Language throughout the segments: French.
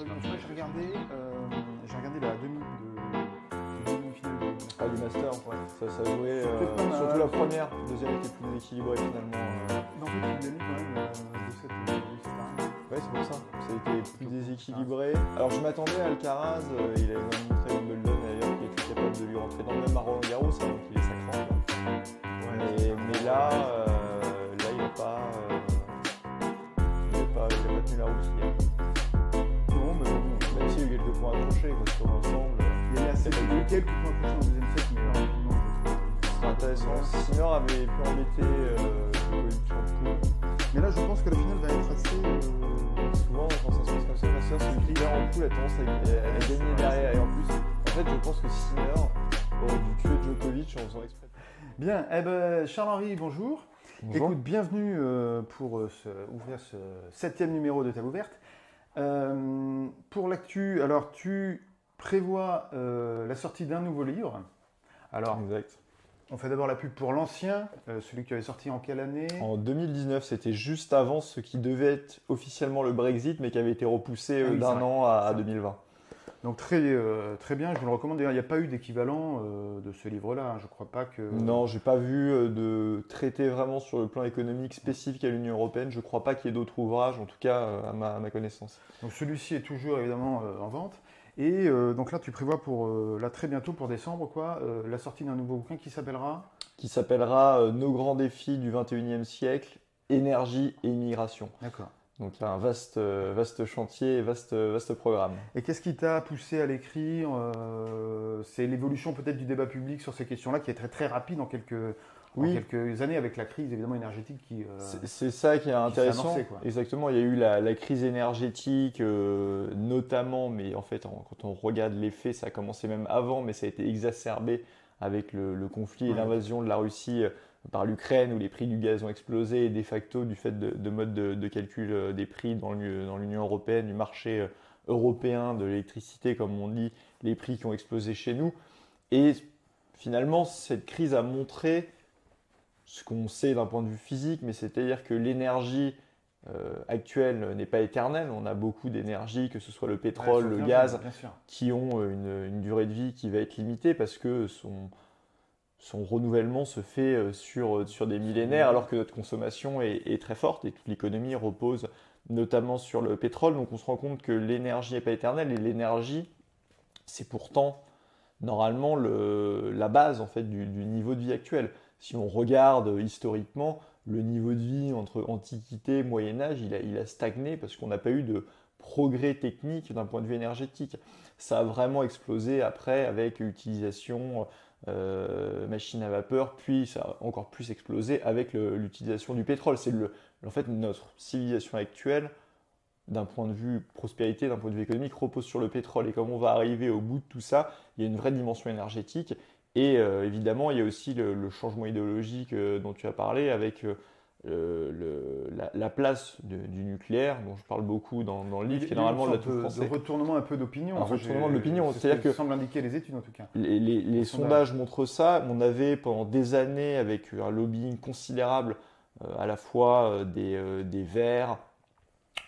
j'ai regardé la demi-finale Ah, du Master, Ouais. ça jouait, C'était pas mal. surtout la première, deuxième était plus déséquilibrée finalement. Dans toute une demi quand même, de cette année. Ouais, c'est pour ça, ça a été plus déséquilibré. Alors je m'attendais à Alcaraz, il avait même montré Wimbledon d'ailleurs qu'il était capable de lui rentrer dans le même à Roland Garros, donc il est sacrant. Mais là, il n'a pas tenu la route hier. Non, mais bon, Même s'il y a eu quelques points accrochés sur l'ensemble. il y a assez de quelques points accrochés en deuxième set, mais rapidement, C'est intéressant. Sinner avait pu embêter Djokovic en poule. Mais là, je pense que la finale va être assez. Souvent, quand ça se passe comme ça, la sœur, celui qui perd en poule a tendance à gagner derrière. Et en plus, en fait, je pense que Sinner aurait dû tuer Djokovic en faisant exprès. Bien, Charles-Henri, bonjour. Bonjour. Écoute, bienvenue pour ouvrir ce 7e numéro de Table Ouverte. Pour l'actu, alors tu prévois la sortie d'un nouveau livre. Alors, Exact. on fait d'abord la pub pour l'ancien, celui que tu avais sorti en quelle année? En 2019, c'était juste avant ce qui devait être officiellement le Brexit, mais qui avait été repoussé Ah oui, d'un c'est an à 2020. Donc très bien, je vous le recommande. D'ailleurs, il n'y a pas eu d'équivalent de ce livre-là. Je ne crois pas que... Non, j'ai pas vu de traité vraiment sur le plan économique spécifique à l'Union européenne. Je crois pas qu'il y ait d'autres ouvrages, en tout cas à ma connaissance. Donc celui-ci est toujours évidemment en vente. Et donc là, tu prévois pour là très bientôt, pour décembre, la sortie d'un nouveau bouquin qui s'appellera... Qui s'appellera Nos grands défis du 21e siècle, énergie et immigration. D'accord. Donc il y a un vaste chantier et vaste programme. Et qu'est-ce qui t'a poussé à l'écrire? C'est l'évolution peut-être du débat public sur ces questions-là qui est très très rapide en quelques années avec la crise évidemment énergétique qui... C'est ça qui est intéressant. annoncé, quoi. Exactement, il y a eu la crise énergétique notamment, mais en fait quand on regarde les faits, ça a commencé même avant, mais ça a été exacerbé avec le conflit et l'invasion de la Russie par l'Ukraine où les prix du gaz ont explosé et de facto du fait de modes de calcul des prix dans l'Union européenne, du marché européen de l'électricité comme on dit, les prix qui ont explosé chez nous. Et finalement, cette crise a montré ce qu'on sait d'un point de vue physique, mais c'est-à-dire que l'énergie actuelle n'est pas éternelle. On a beaucoup d'énergie, que ce soit le pétrole, le gaz, qui ont une durée de vie qui va être limitée parce que son renouvellement se fait sur des millénaires alors que notre consommation est très forte et toute l'économie repose notamment sur le pétrole. Donc on se rend compte que l'énergie n'est pas éternelle et l'énergie, c'est pourtant normalement la base en fait, du niveau de vie actuel. Si on regarde historiquement, le niveau de vie entre Antiquité et Moyen-Âge, il a stagné parce qu'on n'a pas eu de progrès technique d'un point de vue énergétique. Ça a vraiment explosé après avec l'utilisation machines à vapeur, puis ça a encore plus explosé avec l'utilisation du pétrole. C'est en fait notre civilisation actuelle, d'un point de vue prospérité, d'un point de vue économique, repose sur le pétrole. Et comme on va arriver au bout de tout ça, il y a une vraie dimension énergétique. Et évidemment, il y a aussi le changement idéologique dont tu as parlé avec la place du nucléaire, dont je parle beaucoup dans le livre, qui est normalement l'atout français. De retournement un peu d'opinion. Un retournement de l'opinion, c'est-à-dire que semble indiquer les études en tout cas. Les sondages montrent ça. On avait pendant des années, avec un lobbying considérable, à la fois des Verts,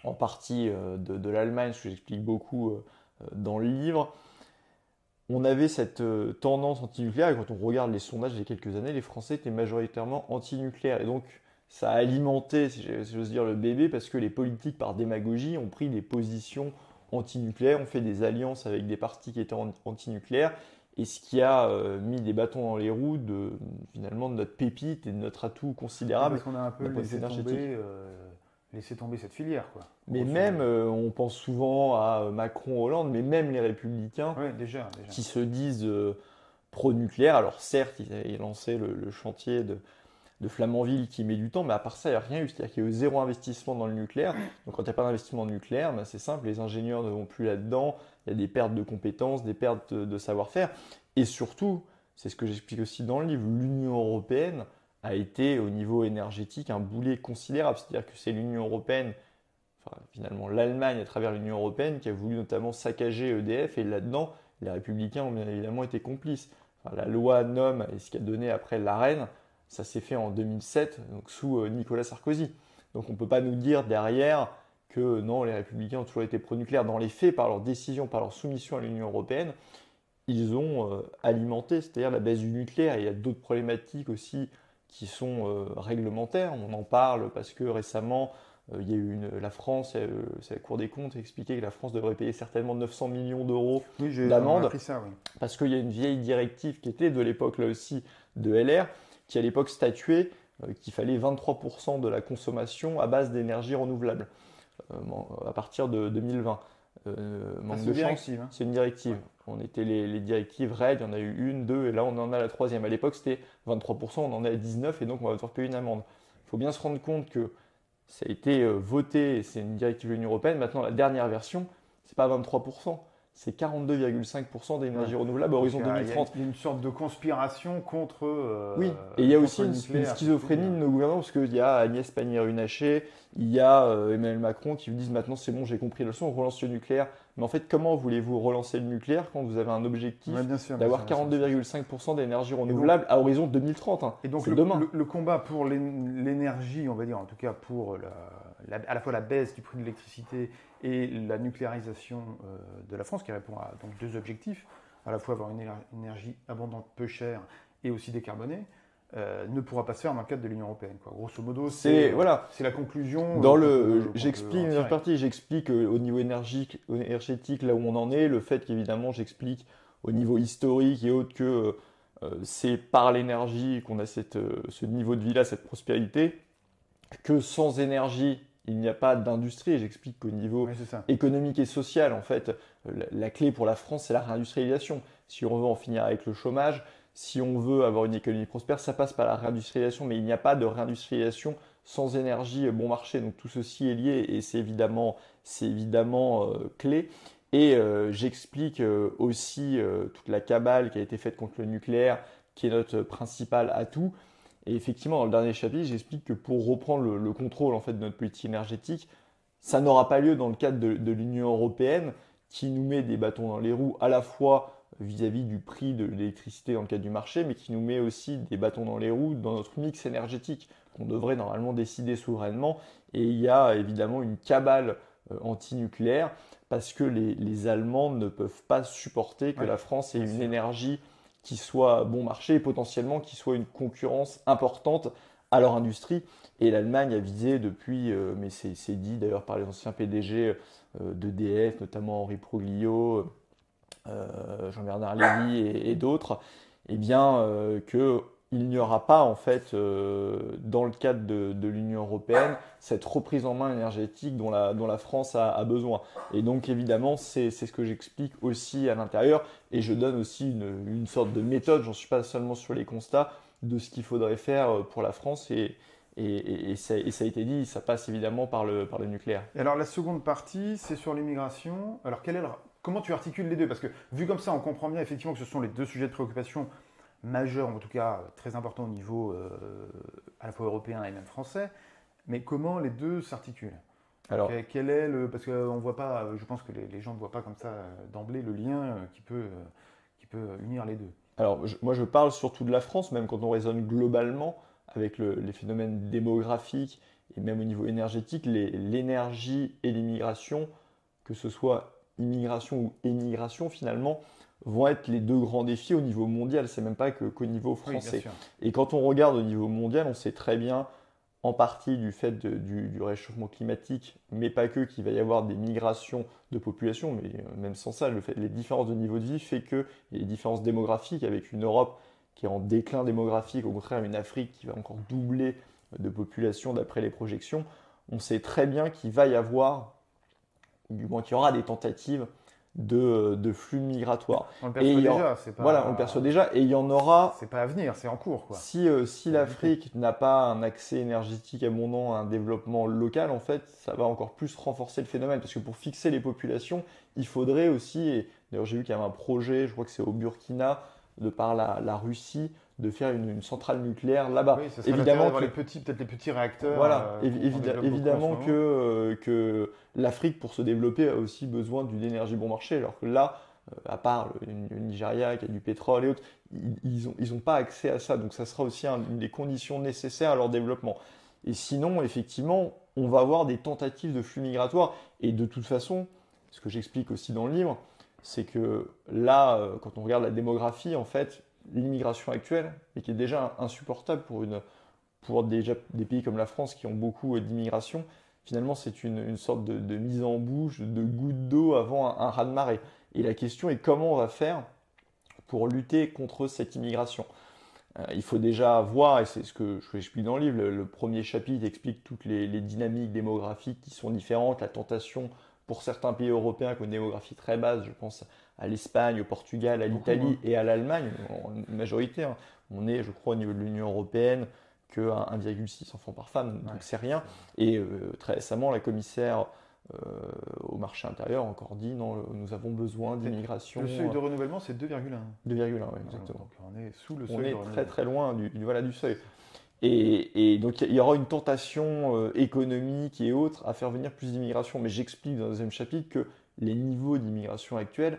en partie de l'Allemagne, ce que j'explique beaucoup dans le livre. On avait cette tendance anti-nucléaire et quand on regarde les sondages il y a quelques années, les Français étaient majoritairement anti-nucléaires. Et donc, ça a alimenté, si j'ose dire, le bébé parce que les politiques, par démagogie, ont pris des positions anti-nucléaires, ont fait des alliances avec des partis qui étaient anti-nucléaires et ce qui a mis des bâtons dans les roues finalement de notre pépite et de notre atout considérable. Parce qu'on a un peu laisser tomber cette filière, quoi. Mais même, on pense souvent à Macron, Hollande, mais même les Républicains déjà. qui se disent pro-nucléaire. Alors certes, ils avaient lancé le chantier de Flamanville qui met du temps, mais à part ça, il n'y a rien eu. C'est-à-dire qu'il y a eu zéro investissement dans le nucléaire. Donc quand il n'y a pas d'investissement nucléaire, c'est simple, les ingénieurs ne vont plus là-dedans. Il y a des pertes de compétences, des pertes de savoir-faire. Et surtout, c'est ce que j'explique aussi dans le livre, l'Union européenne a été au niveau énergétique un boulet considérable. C'est-à-dire que c'est l'Union européenne, finalement l'Allemagne à travers l'Union européenne qui a voulu notamment saccager EDF et là-dedans, les Républicains ont bien évidemment été complices. La loi NOM et ce qui a donné après l'ARENH, ça s'est fait en 2007, donc sous Nicolas Sarkozy. Donc on ne peut pas nous dire derrière que non, les républicains ont toujours été pro-nucléaire. Dans les faits, par leur décision, par leur soumission à l'Union européenne, ils ont alimenté, c'est-à-dire la baisse du nucléaire. Et il y a d'autres problématiques aussi qui sont réglementaires. On en parle parce que récemment, il y a eu la France, c'est la Cour des comptes, a expliqué que la France devrait payer certainement 900 millions d'euros d'amende. Ça, oui. Parce qu'il y a une vieille directive qui était de l'époque là aussi de LR, qui à l'époque statuait qu'il fallait 23% de la consommation à base d'énergie renouvelable à partir de 2020. C'est une directive. Hein. C'est une directive. Ouais. On était les directives RED, il y en a eu une, deux, et là on en a la troisième. À l'époque c'était 23%, on en est à 19%, et donc on va devoir payer une amende. Il faut bien se rendre compte que ça a été voté, c'est une directive de l'Union européenne. Maintenant, la dernière version, c'est pas 23%, c'est 42,5% d'énergie renouvelable à horizon 2030. Il y a une sorte de conspiration contre. Oui, et il y a aussi une schizophrénie de nos gouvernements, parce qu'il y a Agnès Pannier-Runacher, il y a Emmanuel Macron qui vous disent maintenant c'est bon, j'ai compris la leçon, on relance le nucléaire. Mais en fait, comment voulez-vous relancer le nucléaire quand vous avez un objectif d'avoir 42,5% d'énergie renouvelable à horizon 2030 Et donc demain. Le combat pour l'énergie, on va dire, en tout cas pour à la fois la baisse du prix de l'électricité et la nucléarisation de la France, qui répond à donc, deux objectifs, à la fois avoir une énergie abondante, peu chère et aussi décarbonée, ne pourra pas se faire dans le cadre de l'Union européenne. Quoi. Grosso modo, c'est la conclusion. J'explique au niveau énergétique là où on en est, le fait qu'évidemment j'explique au niveau historique et autres que c'est par l'énergie qu'on a ce niveau de vie-là, cette prospérité, que sans énergie, il n'y a pas d'industrie. J'explique qu'au niveau économique et social, en fait, la clé pour la France, c'est la réindustrialisation. Si on veut en finir avec le chômage, si on veut avoir une économie prospère, ça passe par la réindustrialisation, mais il n'y a pas de réindustrialisation sans énergie bon marché. Donc tout ceci est lié et c'est évidemment clé. Et j'explique aussi toute la cabale qui a été faite contre le nucléaire, qui est notre principal atout. Et effectivement, dans le dernier chapitre, j'explique que pour reprendre le contrôle en fait, de notre politique énergétique, ça n'aura pas lieu dans le cadre de l'Union européenne qui nous met des bâtons dans les roues à la fois vis-à-vis du prix de l'électricité dans le cadre du marché, mais qui nous met aussi des bâtons dans les roues dans notre mix énergétique qu'on devrait normalement décider souverainement. Et il y a évidemment une cabale anti-nucléaire parce que les Allemands ne peuvent pas supporter que la France ait une énergie qui soit bon marché et potentiellement qui soit une concurrence importante à leur industrie. Et l'Allemagne a visé depuis, mais c'est dit d'ailleurs par les anciens PDG d'EDF, notamment Henri Proglio, Jean-Bernard Lévy et d'autres, eh bien qu'il n'y aura pas en fait dans le cadre de l'Union européenne cette reprise en main énergétique dont la France a besoin. Et donc évidemment c'est ce que j'explique aussi à l'intérieur et je donne aussi une sorte de méthode, j'en suis pas seulement sur les constats de ce qu'il faudrait faire pour la France et ça a été dit, ça passe évidemment par le nucléaire. Et alors la seconde partie c'est sur l'immigration. Alors comment tu articules les deux? Parce que vu comme ça on comprend bien effectivement que ce sont les deux sujets de préoccupation majeur, en tout cas très important au niveau à la fois européen et même français, mais comment les deux s'articulent? Alors, quel est parce qu'on voit pas, je pense que les gens ne voient pas comme ça d'emblée le lien qui peut unir les deux. Alors, moi je parle surtout de la France, même quand on raisonne globalement avec les phénomènes démographiques et même au niveau énergétique, l'énergie et l'immigration, que ce soit immigration ou émigration finalement, vont être les deux grands défis au niveau mondial, c'est même pas qu'au niveau français. Et quand on regarde au niveau mondial, on sait très bien, en partie du fait du réchauffement climatique, mais pas que, qu'il va y avoir des migrations de population, mais même sans ça, les différences de niveau de vie fait que les différences démographiques, avec une Europe qui est en déclin démographique, au contraire une Afrique qui va encore doubler de population d'après les projections, on sait très bien qu'il va y avoir, du moins qu'il y aura des tentatives de flux migratoires. On le perçoit déjà. Voilà, on le perçoit déjà et il y en aura. C'est pas à venir, c'est en cours. Quoi. Si l'Afrique n'a pas un accès énergétique abondant à un développement local, en fait, ça va encore plus renforcer le phénomène. Parce que pour fixer les populations, il faudrait aussi, et d'ailleurs j'ai vu qu'il y avait un projet, je crois que c'est au Burkina, de par la Russie, de faire une centrale nucléaire là-bas. Oui, ça serait évidemment peut-être les petits réacteurs. Voilà, évidemment que l'Afrique, pour se développer, a aussi besoin d'une énergie bon marché, alors que là, à part le Nigeria qui a du pétrole et autres, ils n'ont pas accès à ça. Donc ça sera aussi une des conditions nécessaires à leur développement. Et sinon, effectivement, on va avoir des tentatives de flux migratoires. Et de toute façon, ce que j'explique aussi dans le livre, c'est que là, quand on regarde la démographie, en fait, l'immigration actuelle, et qui est déjà insupportable pour déjà des pays comme la France qui ont beaucoup d'immigration, finalement, c'est une sorte de mise en bouche, de goutte d'eau avant un raz-de-marée. Et la question est comment on va faire pour lutter contre cette immigration. Il faut déjà voir, et c'est ce que je explique dans le livre, le premier chapitre explique toutes les dynamiques démographiques qui sont différentes, la tentation pour certains pays européens qui ont une démographie très basse, je pense à l'Espagne, au Portugal, à l'Italie et à l'Allemagne, en majorité. On est, je crois, au niveau de l'Union européenne, que 1,6 enfants par femme, donc c'est rien. Et très récemment, la commissaire au marché intérieur a encore dit non, nous avons besoin d'immigration. Le seuil de renouvellement, c'est 2,1. 2,1, oui, exactement. Donc on est sous le seuil on de est renouvellement. très très loin du seuil. Et donc il y aura une tentation économique et autres à faire venir plus d'immigration. Mais j'explique dans le deuxième chapitre que les niveaux d'immigration actuels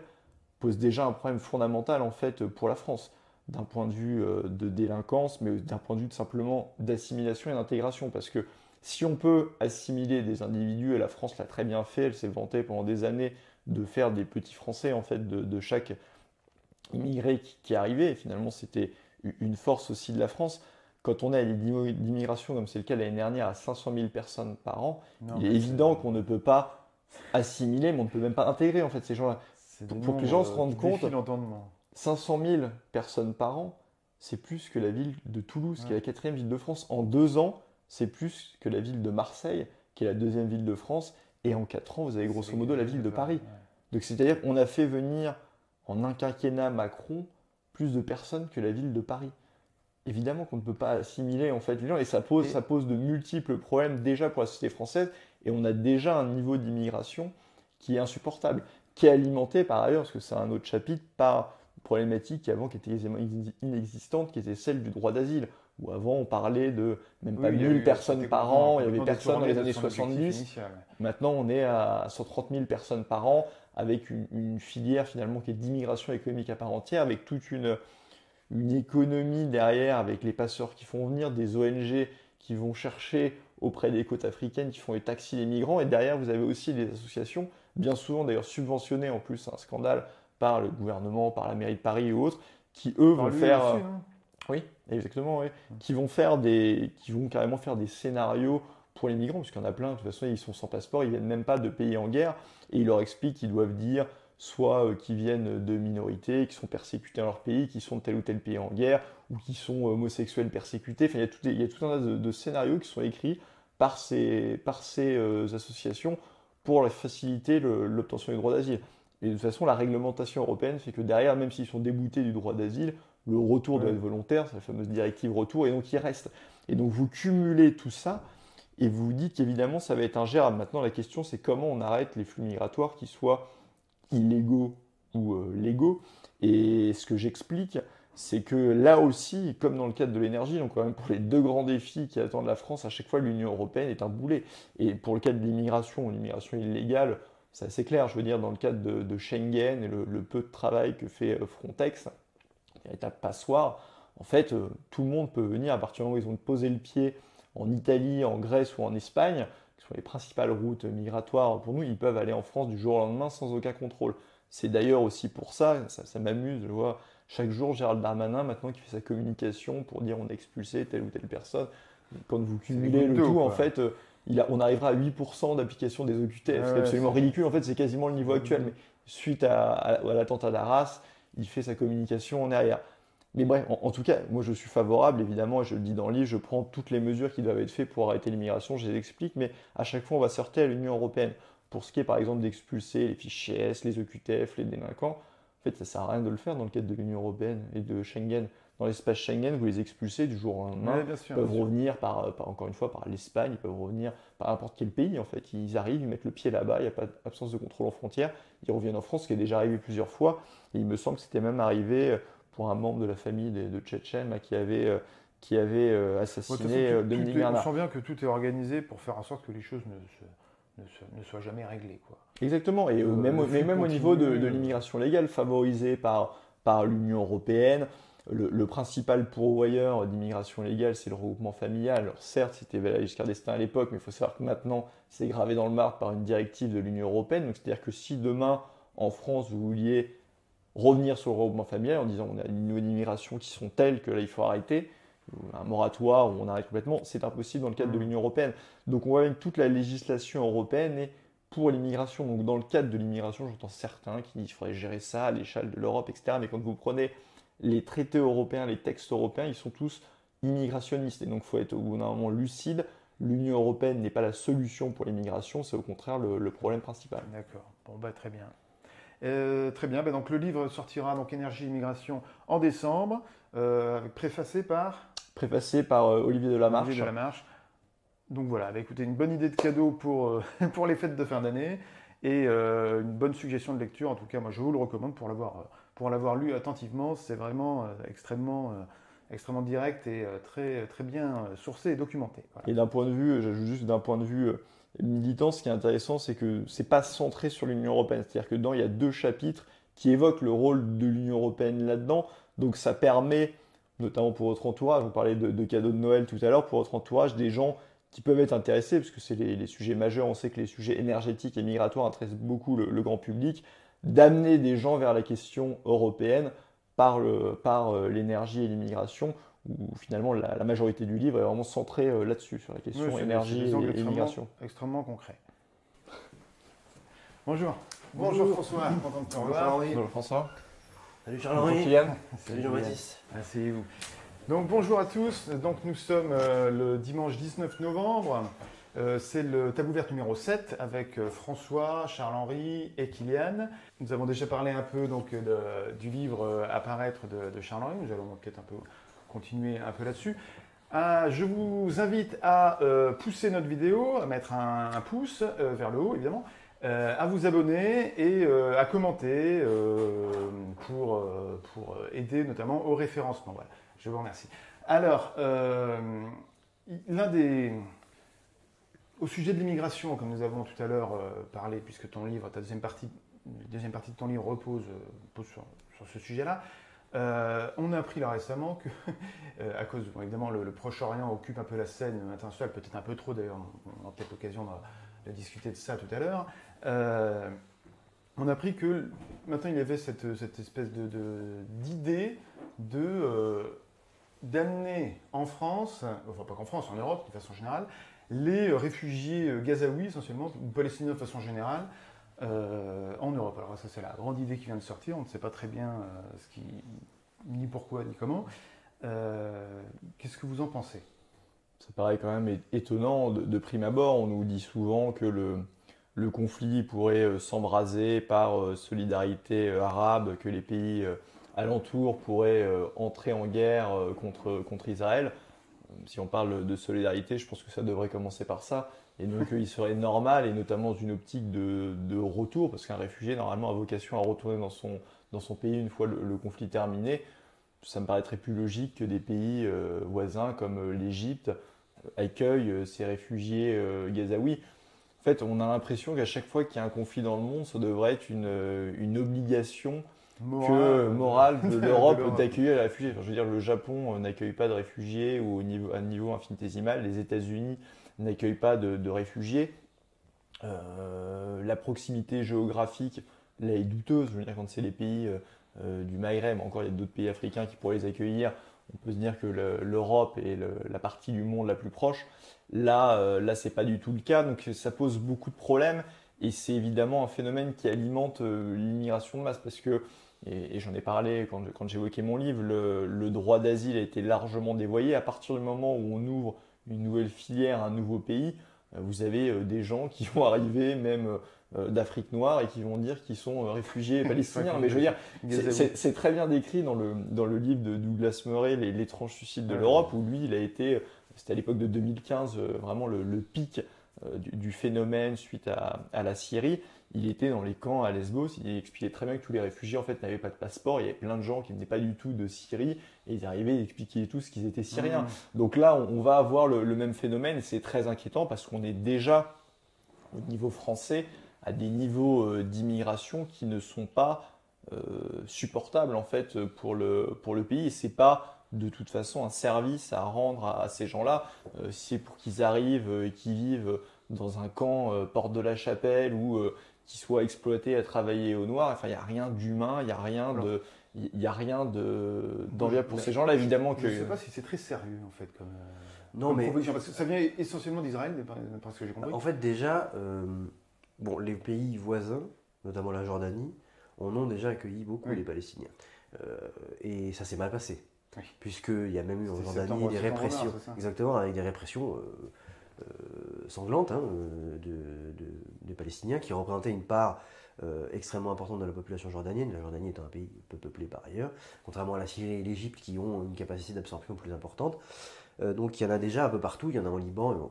posent déjà un problème fondamental en fait pour la France, d'un point de vue de délinquance, mais d'un point de vue simplement d'assimilation et d'intégration. Parce que si on peut assimiler des individus, et la France l'a très bien fait, elle s'est vantée pendant des années de faire des petits Français en fait de chaque immigré qui arrivait, et finalement c'était une force aussi de la France. Quand on a des d'immigration, comme c'est le cas l'année dernière, à 500 000 personnes par an, il est évident qu'on ne peut pas assimiler, mais on ne peut même pas intégrer en fait ces gens-là. Pour que les gens se rendent compte, 500 000 personnes par an, c'est plus que la ville de Toulouse, qui est la 4e ville de France. En 2 ans, c'est plus que la ville de Marseille, qui est la 2e ville de France. Et en 4 ans, vous avez grosso modo la ville de Paris. Donc c'est-à-dire qu'on a fait venir, en un quinquennat Macron, plus de personnes que la ville de Paris. Évidemment qu'on ne peut pas assimiler en fait les gens, et ça pose de multiples problèmes déjà pour la société française, et on a déjà un niveau d'immigration qui est insupportable, qui est alimenté par ailleurs, parce que c'est un autre chapitre, par une problématique avant qui était quasiment inexistante, qui était celle du droit d'asile, où avant on parlait de même pas 1000 personnes par an, il y avait personne dans les années 70, maintenant on est à 130 000 personnes par an, avec une filière finalement qui est d'immigration économique à part entière, avec toute une économie derrière, avec les passeurs qui font venir, des ONG qui vont chercher auprès des côtes africaines, qui font les taxis des migrants, et derrière vous avez aussi des associations, bien souvent d'ailleurs subventionnées en plus, c'est un scandale, par le gouvernement, par la mairie de Paris ou autres, qui eux vont faire... Aussi, oui, exactement, oui. Qui vont carrément faire des scénarios pour les migrants, parce qu'il y en a plein, de toute façon ils sont sans passeport, ils viennent même pas de pays en guerre, et ils leur expliquent qu'ils doivent dire soit qui viennent de minorités, qui sont persécutés dans leur pays, qui sont de tel ou tel pays en guerre, ou qui sont homosexuels persécutés. Enfin, il y a tout un tas de scénarios qui sont écrits par ces associations pour faciliter l'obtention du droit d'asile. Et de toute façon, la réglementation européenne fait que derrière, même s'ils sont déboutés du droit d'asile, le retour doit être volontaire, c'est la fameuse directive retour, et donc ils restent. Et donc vous cumulez tout ça, et vous vous dites qu'évidemment ça va être ingérable. Maintenant, la question c'est comment on arrête les flux migratoires qui soient illégaux ou légaux. Et ce que j'explique, c'est que là aussi, comme dans le cadre de l'énergie, donc quand même pour les 2 grands défis qui attendent la France, à chaque fois l'Union européenne est un boulet. Et pour le cadre de l'immigration illégale, c'est assez clair. Je veux dire, dans le cadre de Schengen et le peu de travail que fait Frontex, véritable passoire, en fait, tout le monde peut venir à partir du moment où ils ont posé le pied en Italie, en Grèce ou en Espagne, qui sont les principales routes migratoires pour nous, ils peuvent aller en France du jour au lendemain sans aucun contrôle. C'est d'ailleurs aussi pour ça m'amuse, je vois chaque jour Gérald Darmanin maintenant qui fait sa communication pour dire on a expulsé telle ou telle personne. Quand vous cumulez le tout, en fait, on arrivera à 8% d'application des OQTF. C'est absolument ridicule, en fait c'est quasiment le niveau actuel. Mais suite à l'attentat d'Arras, il fait sa communication en arrière. Mais bref, en tout cas, moi je suis favorable, évidemment, et je le dis dans le livre, je prends toutes les mesures qui doivent être faites pour arrêter l'immigration, je les explique, mais à chaque fois on va se heurter à l'Union européenne. Pour ce qui est par exemple d'expulser les fichiers S, les EQTF, les délinquants, en fait ça ne sert à rien de le faire dans le cadre de l'Union européenne et de Schengen. Dans l'espace Schengen, vous les expulsez du jour au lendemain, ils peuvent revenir encore une fois par l'Espagne, ils peuvent revenir par n'importe quel pays en fait. Ils arrivent, ils mettent le pied là-bas, il n'y a pas d'absence de contrôle en frontière, ils reviennent en France, ce qui est déjà arrivé plusieurs fois, et il me semble que c'était même arrivé pour un membre de la famille de Tchétchènes qui avait assassiné Dominique Bernard. On sent bien que tout est organisé pour faire en sorte que les choses ne soient jamais réglées, quoi. Exactement, et même au niveau de l'immigration légale, favorisée par l'Union européenne, Le principal pourvoyeur d'immigration légale, c'est le regroupement familial. Alors certes, c'était Valéry Giscard d'Estaing à l'époque, mais il faut savoir que maintenant, c'est gravé dans le marbre par une directive de l'Union européenne. Donc c'est-à-dire que si demain, en France, vous vouliez revenir sur le regroupement familial en disant on a une niveau d'immigration qui sont telles que là, il faut arrêter, un moratoire où on arrête complètement, c'est impossible dans le cadre de l'Union européenne. Donc on voit que toute la législation européenne est pour l'immigration. Donc dans le cadre de l'immigration, j'entends certains qui disent qu'il faudrait gérer ça à l'échelle de l'Europe, etc. Mais quand vous prenez les traités européens, les textes européens, ils sont tous immigrationnistes. Et donc il faut être au bout d'un moment lucide. L'Union européenne n'est pas la solution pour l'immigration, c'est au contraire le problème principal. D'accord, bon bah très bien. Très bien, donc le livre sortira, donc Énergie et Immigration, en décembre, préfacé par Olivier Delamarche. Olivier Delamarche. Donc voilà, écoutez, une bonne idée de cadeau pour, pour les fêtes de fin d'année et une bonne suggestion de lecture. En tout cas, moi je vous le recommande pour l'avoir lu attentivement. C'est vraiment extrêmement direct et très, très bien sourcé et documenté. Voilà. Et d'un point de vue, j'ajoute juste d'un point de vue militant, ce qui est intéressant, c'est que c'est pas centré sur l'Union européenne. C'est-à-dire que dedans, il y a 2 chapitres qui évoquent le rôle de l'Union européenne là-dedans. Donc ça permet, notamment pour votre entourage, on parlait de cadeaux de Noël tout à l'heure, pour votre entourage, des gens qui peuvent être intéressés, parce que c'est les sujets majeurs, on sait que les sujets énergétiques et migratoires intéressent beaucoup le grand public, d'amener des gens vers la question européenne par l'énergie et l'immigration, où finalement la majorité du livre est vraiment centrée là-dessus, sur la question énergie et immigration. Extrêmement concret. Bonjour. Bonjour François, content de te revoir. Bonjour François. Salut Charles-Henri. Bonjour Kylian. Salut Jean-Baptiste. Asseyez-vous. Donc bonjour à tous. Donc nous sommes le dimanche 19 novembre. C'est le table ouverte numéro 7 avec François, Charles-Henri et Kylian. Nous avons déjà parlé un peu donc, du livre à paraître de Charles-Henri. Nous allons peut-être un peu continuer un peu là-dessus. Je vous invite à pousser notre vidéo, à mettre un pouce vers le haut évidemment, à vous abonner et à commenter pour aider notamment au référencement. Voilà. Je vous remercie. Alors, au sujet de l'immigration, comme nous avons tout à l'heure parlé, puisque ton livre, ta deuxième partie de ton livre repose sur ce sujet-là, on a appris là récemment que, à cause, évidemment, le Proche-Orient occupe un peu la scène internationale, peut-être un peu trop d'ailleurs, on aura peut-être l'occasion de discuter de ça tout à l'heure. On a appris que maintenant il y avait cette espèce d'idée d'amener en France, enfin pas qu'en France, en Europe de façon générale, les réfugiés gazaouis essentiellement, ou palestiniens de façon générale, en Europe. Alors ça c'est la grande idée qui vient de sortir, on ne sait pas très bien ni pourquoi ni comment. Qu'est-ce que vous en pensez ? Ça paraît quand même étonnant de prime abord. On nous dit souvent que le conflit pourrait s'embraser par solidarité arabe, que les pays alentours pourraient entrer en guerre contre Israël. Si on parle de solidarité, je pense que ça devrait commencer par ça. Et donc il serait normal, et notamment dans une optique de retour, parce qu'un réfugié normalement a vocation à retourner dans son pays une fois le conflit terminé. Ça me paraîtrait plus logique que des pays voisins comme l'Égypte accueillent ces réfugiés gazaouis. En fait, on a l'impression qu'à chaque fois qu'il y a un conflit dans le monde, ça devrait être une obligation morale de l'Europe d'accueillir les réfugiés. Enfin, je veux dire, le Japon n'accueille pas de réfugiés ou à un niveau infinitésimal. Les États-Unis n'accueillent pas de réfugiés. La proximité géographique, là, est douteuse. Je veux dire, quand c'est les pays du Maghreb, encore il y a d'autres pays africains qui pourraient les accueillir. On peut se dire que l'Europe est la partie du monde la plus proche. Là, c'est pas du tout le cas. Donc, ça pose beaucoup de problèmes. Et c'est évidemment un phénomène qui alimente l'immigration de masse parce que, et j'en ai parlé quand j'évoquais mon livre, le droit d'asile a été largement dévoyé. À partir du moment où on ouvre une nouvelle filière, un nouveau pays, vous avez des gens qui vont arriver même d'Afrique noire et qui vont dire qu'ils sont réfugiés palestiniens. Mais je veux dire, c'est très bien décrit dans le livre de Douglas Murray, L'étrange suicide de l'Europe, où lui, il a été, c'était à l'époque de 2015, vraiment le pic du phénomène suite à la Syrie. Il était dans les camps à Lesbos, il expliquait très bien que tous les réfugiés en fait n'avaient pas de passeport, il y avait plein de gens qui venaient pas du tout de Syrie et ils arrivaient, ils expliquaient tous qu'ils étaient syriens. Donc là, on va avoir le même phénomène et c'est très inquiétant parce qu'on est déjà au niveau français à des niveaux d'immigration qui ne sont pas supportable en fait pour le pays. Et c'est pas de toute façon un service à rendre à ces gens-là. Si c'est pour qu'ils arrivent et qu'ils vivent dans un camp porte de la Chapelle ou qu'ils soient exploités à travailler au noir, enfin il n'y a rien d'humain, il n'y a rien de il n'y a rien d'enviable pour ces gens-là, évidemment. Je ne sais pas si c'est très sérieux, en fait, comme, Non, comme mais proposition, parce que ça vient essentiellement d'Israël, par ce que j'ai compris. en fait, déjà, bon, les pays voisins, notamment la Jordanie, en ont déjà accueilli beaucoup Oui. les Palestiniens. Et ça s'est mal passé. Oui. Puisqu'il y a même eu en C'était Jordanie des septembre répressions. noir, c'est ça Exactement, avec des répressions sanglantes des Palestiniens qui représentaient une part extrêmement importante de la population jordanienne. La Jordanie est un pays peu peuplé par ailleurs, contrairement à la Syrie et l'Égypte qui ont une capacité d'absorption plus importante. Donc il y en a déjà un peu partout, il y en a en Liban.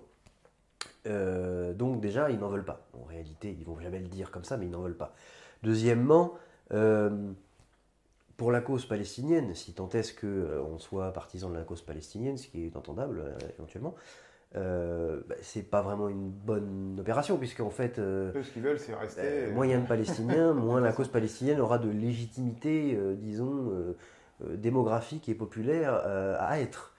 Donc déjà, ils n'en veulent pas. En réalité, ils vont jamais le dire comme ça, mais ils n'en veulent pas. Deuxièmement, pour la cause palestinienne, si tant est-ce qu'on soit partisan de la cause palestinienne, ce qui est entendable éventuellement, c'est pas vraiment une bonne opération, puisqu'en fait, Eux, ce qu'ils veulent, c'est rester. moins il y a de Palestiniens, moins la cause palestinienne aura de légitimité, disons, démographique et populaire à être.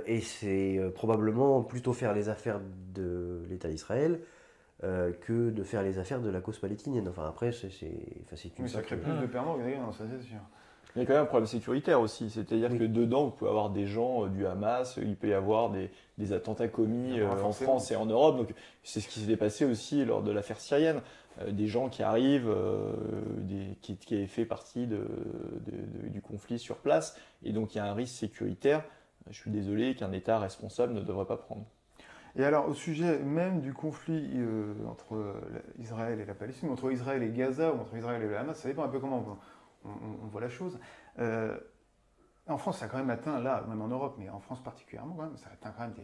Et c'est probablement plutôt faire les affaires de l'État d'Israël que de faire les affaires de la cause palestinienne. Enfin, après, c'est une Mais ça crée plus de perdants que de gagnants, ça c'est sûr. Il y a quand même un problème sécuritaire aussi, c'est-à-dire Oui. que dedans, vous pouvez avoir des gens du Hamas, il peut y avoir des attentats commis en forcément. France et en Europe. Donc, c'est ce qui s'est passé aussi lors de l'affaire syrienne. Des gens qui arrivent, qui avaient fait partie du conflit sur place. Et donc, il y a un risque sécuritaire. Je suis désolé qu'un État responsable ne devrait pas prendre. Et alors, au sujet même du conflit entre Israël et la Palestine, entre Israël et Gaza, ou entre Israël et le Hamas, ça dépend un peu comment on voit la chose. En France, ça a quand même atteint, là, même en Europe, mais en France particulièrement, quand même, ça atteint quand même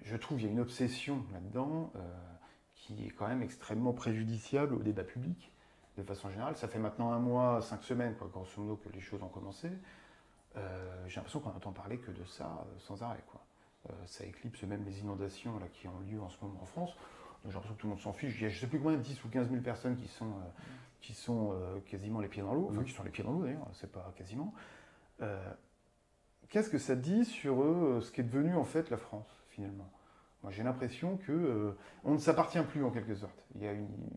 je trouve il y a une obsession là-dedans qui est quand même extrêmement préjudiciable au débat public, de façon générale. Ça fait maintenant 1 mois, 5 semaines, quoi, grosso modo, que les choses ont commencé. J'ai l'impression qu'on n'entend parler que de ça sans arrêt, quoi. Ça éclipse même les inondations là, qui ont lieu en ce moment en France. J'ai l'impression que tout le monde s'en fiche. Il y a, je ne sais plus combien, 10 ou 15 000 personnes qui sont quasiment les pieds dans l'eau. Enfin, qui sont les pieds dans l'eau d'ailleurs, c'est pas quasiment. Qu'est-ce que ça dit sur ce qui est devenu en fait la France, finalement? Moi, j'ai l'impression que on ne s'appartient plus en quelque sorte. Il y a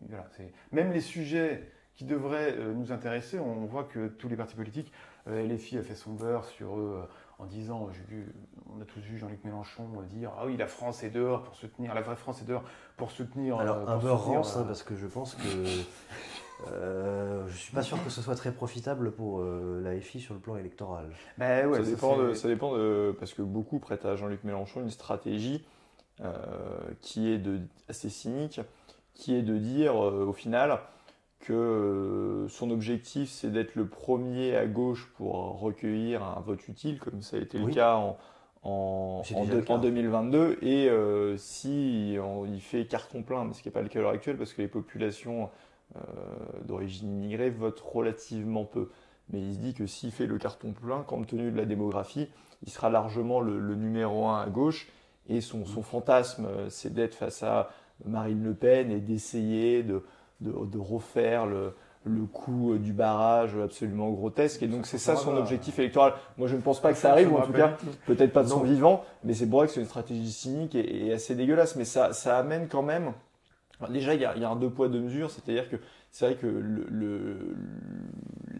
voilà, même les sujets qui devraient nous intéresser, on voit que tous les partis politiques, LFI a fait son beurre sur eux en disant, on a tous vu Jean-Luc Mélenchon dire ah oui, la France est dehors pour soutenir, la vraie France est dehors pour soutenir. Alors un beurre rance, parce que je pense que je suis pas sûr que ce soit très profitable pour la FI sur le plan électoral. Ben ouais, ça dépend parce que beaucoup prêtent à Jean-Luc Mélenchon une stratégie qui est assez cynique, qui est de dire au final que son objectif c'est d'être le premier à gauche pour recueillir un vote utile, comme ça a été le cas en 2022, et si il fait carton plein, mais ce qui n'est pas le cas à l'heure actuelle, parce que les populations d'origine immigrée votent relativement peu. Mais il se dit que s'il fait le carton plein, compte tenu de la démographie, il sera largement le numéro 1 à gauche, et son fantasme, c'est d'être face à Marine Le Pen et d'essayer de refaire le coup du barrage absolument grotesque. Et donc c'est ça son objectif électoral. Moi je ne pense pas que ça arrive, ou en tout cas peut-être pas de son vivant, mais c'est pour vrai que c'est une stratégie cynique et assez dégueulasse. Mais ça amène quand même... Déjà il y a un deux poids deux mesures, c'est-à-dire que c'est vrai que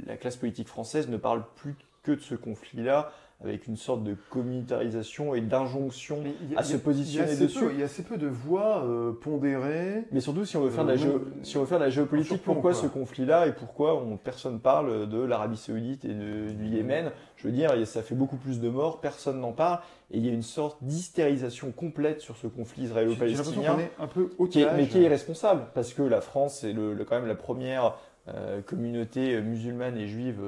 la classe politique française ne parle plus que de ce conflit-là, avec une sorte de communautarisation et d'injonction à se positionner dessus. Il y a assez peu de voix pondérées. Mais surtout, si on veut faire de la géopolitique, pourquoi ce conflit-là et pourquoi personne parle de l'Arabie Saoudite et du Yémen? Je veux dire, ça fait beaucoup plus de morts, personne n'en parle, et il y a une sorte d'hystérisation complète sur ce conflit israélo-palestinien, mais qui est irresponsable, parce que la France est quand même la première communauté musulmane et juive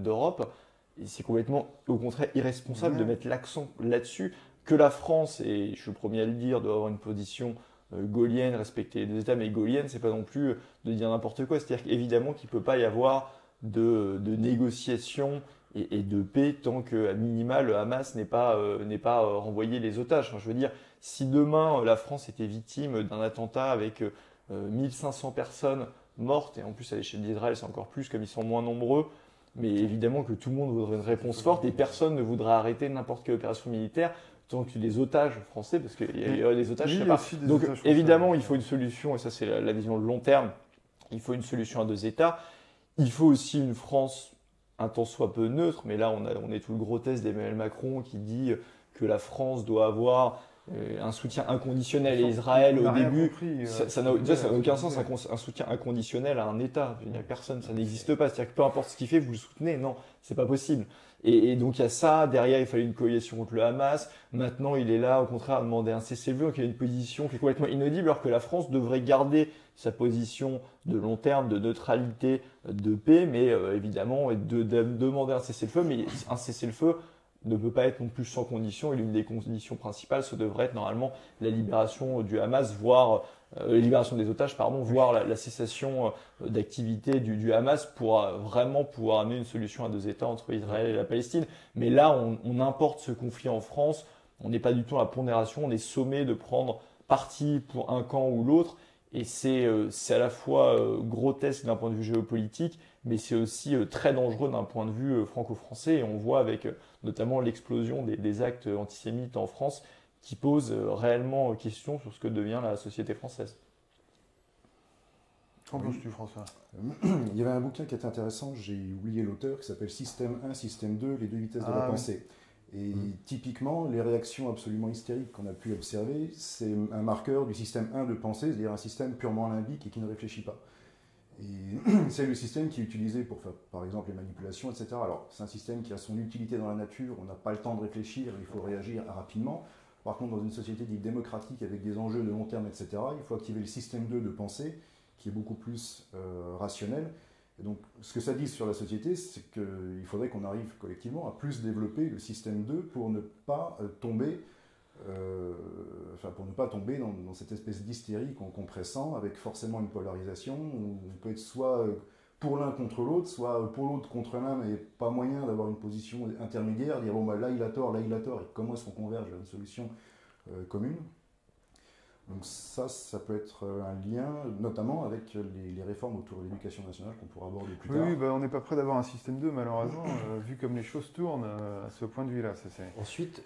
d'Europe. Et c'est complètement, au contraire, irresponsable de mettre l'accent là-dessus, que la France, et je suis le premier à le dire, doit avoir une position gaullienne, respecter les États, mais gaullienne, c'est pas non plus de dire n'importe quoi. C'est-à-dire qu'évidemment qu'il ne peut pas y avoir de négociation et de paix tant qu'à minima le Hamas n'est pas renvoyé les otages. Enfin, je veux dire, si demain la France était victime d'un attentat avec 1500 personnes mortes, et en plus à l'échelle d'Israël c'est encore plus comme ils sont moins nombreux, mais évidemment que tout le monde voudrait une réponse forte et personne ne voudrait arrêter n'importe quelle opération militaire tant que des otages français, parce qu'il y aurait des otages, Oui, je il sais y a pas. aussi des Donc otages français. évidemment il faut une solution, et ça c'est la vision de long terme, il faut une solution à deux États, il faut aussi une France un tant soit peu neutre, mais là on est tout le grotesque d'Emmanuel Macron qui dit que la France doit avoir un soutien inconditionnel à Israël On au n'a rien début. compris, Ça n'a aucun sens, un soutien inconditionnel à un État. Il n'y a personne, ça n'existe pas. C'est-à-dire que peu importe ce qu'il fait, vous le soutenez. Non, c'est pas possible. Et donc il y a ça. Derrière, il fallait une coalition contre le Hamas. Maintenant, il est là, au contraire, à demander un cessez-le-feu. Donc il y a une position qui est complètement inaudible, alors que la France devrait garder sa position de long terme, de neutralité, de paix, mais évidemment, de demander un cessez-le-feu. Mais un cessez-le-feu ne peut pas être non plus sans condition, et l'une des conditions principales, ce devrait être normalement la libération du Hamas, voire la libération des otages, pardon, voire la cessation d'activité du Hamas pour vraiment pouvoir amener une solution à deux États entre Israël et la Palestine. Mais là, on importe ce conflit en France, on n'est pas du tout à la pondération, on est sommé de prendre parti pour un camp ou l'autre, et c'est à la fois grotesque d'un point de vue géopolitique, mais c'est aussi très dangereux d'un point de vue franco-français, et on voit avec notamment l'explosion des actes antisémites en France qui posent réellement question sur ce que devient la société française. Qu'en penses-tu, François? Il y avait un bouquin qui était intéressant, j'ai oublié l'auteur, qui s'appelle Système 1, Système 2, les deux vitesses de la pensée. Et typiquement, les réactions absolument hystériques qu'on a pu observer, c'est un marqueur du système 1 de pensée, c'est-à-dire un système purement limbique et qui ne réfléchit pas. Et c'est le système qui est utilisé pour faire, par exemple, les manipulations, etc. Alors, c'est un système qui a son utilité dans la nature, on n'a pas le temps de réfléchir, il faut réagir rapidement. Par contre, dans une société dite démocratique, avec des enjeux de long terme, etc., il faut activer le système 2 de pensée, qui est beaucoup plus rationnel. Et donc, ce que ça dit sur la société, c'est qu'il faudrait qu'on arrive collectivement à plus développer le système 2 pour ne pas tomber dans cette espèce d'hystérie qu'on pressent, avec forcément une polarisation, où on peut être soit pour l'un contre l'autre, soit pour l'autre contre l'un, mais pas moyen d'avoir une position intermédiaire, dire bon, bah, là il a tort, et comment est-ce qu'on converge à une solution commune. Donc ça peut être un lien, notamment avec les réformes autour de l'éducation nationale qu'on pourra aborder plus tard. Oui, bah, on n'est pas prêt d'avoir un système 2, malheureusement, vu comme les choses tournent à ce point de vue-là. Ensuite,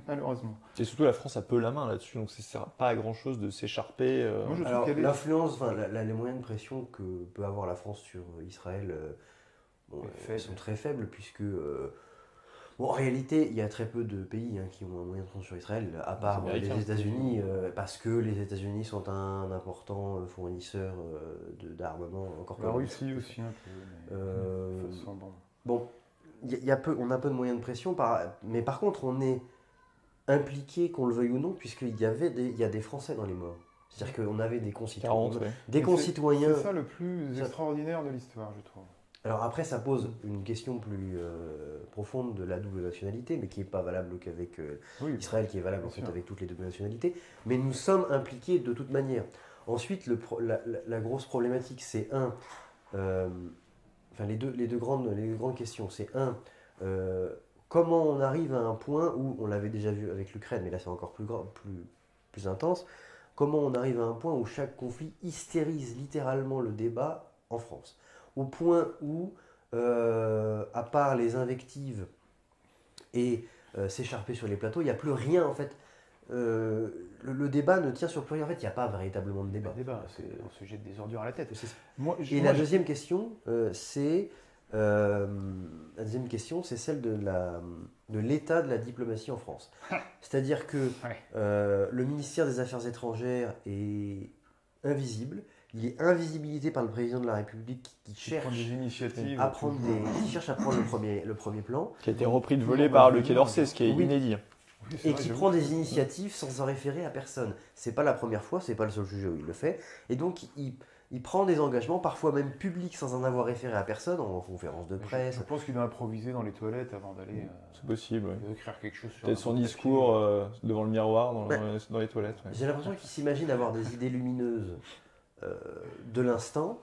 malheureusement. Et surtout, la France a peu la main là-dessus, donc ça ne sert pas à grand-chose de s'écharper. alors l'influence, les moyens de pression que peut avoir la France sur Israël sont très faibles, puisque... en réalité, il y a très peu de pays qui ont un moyen de pression sur Israël, à part les États-Unis, parce que les États-Unis sont un important fournisseur d'armement encore. La Russie aussi un peu. Bon, on a peu de moyens de pression, mais par contre, on est impliqué, qu'on le veuille ou non, puisqu'il y a des Français dans les morts. C'est-à-dire qu'on avait des concitoyens. C'est ça le plus extraordinaire de l'histoire, je trouve. Alors après, ça pose une question plus profonde de la double nationalité, mais qui n'est pas valable qu'avec Israël, qui est valable en fait avec toutes les doubles nationalités. Mais nous sommes impliqués de toute manière. Ensuite, la grosse problématique, c'est les deux grandes questions, c'est comment on arrive à un point où, on l'avait déjà vu avec l'Ukraine, mais là c'est encore plus intense, comment on arrive à un point où chaque conflit hystérise littéralement le débat en France. Au point où, à part les invectives et s'écharper sur les plateaux, il n'y a plus rien en fait. Le débat ne tient sur plus rien. En fait, il n'y a pas véritablement de débat. On se jette des ordures à la tête. La deuxième question, c'est celle de l'état de la diplomatie en France. C'est-à-dire que le ministère des Affaires étrangères est invisible. Il est invisibilité par le président de la République qui cherche à prendre le premier plan. Qui a été repris de voler par le Quai d'Orsay, ce qui est inédit. Et qui prend des initiatives sans s'en référer à personne. C'est pas la première fois, c'est pas le seul sujet où il le fait. Et donc il prend des engagements, parfois même publics, sans en avoir référé à personne, en conférence de presse. Je pense qu'il doit improviser dans les toilettes avant d'aller c'est possible, écrire quelque chose sur peut-être son discours devant le miroir dans les toilettes. J'ai l'impression qu'il s'imagine avoir des idées lumineuses de l'instant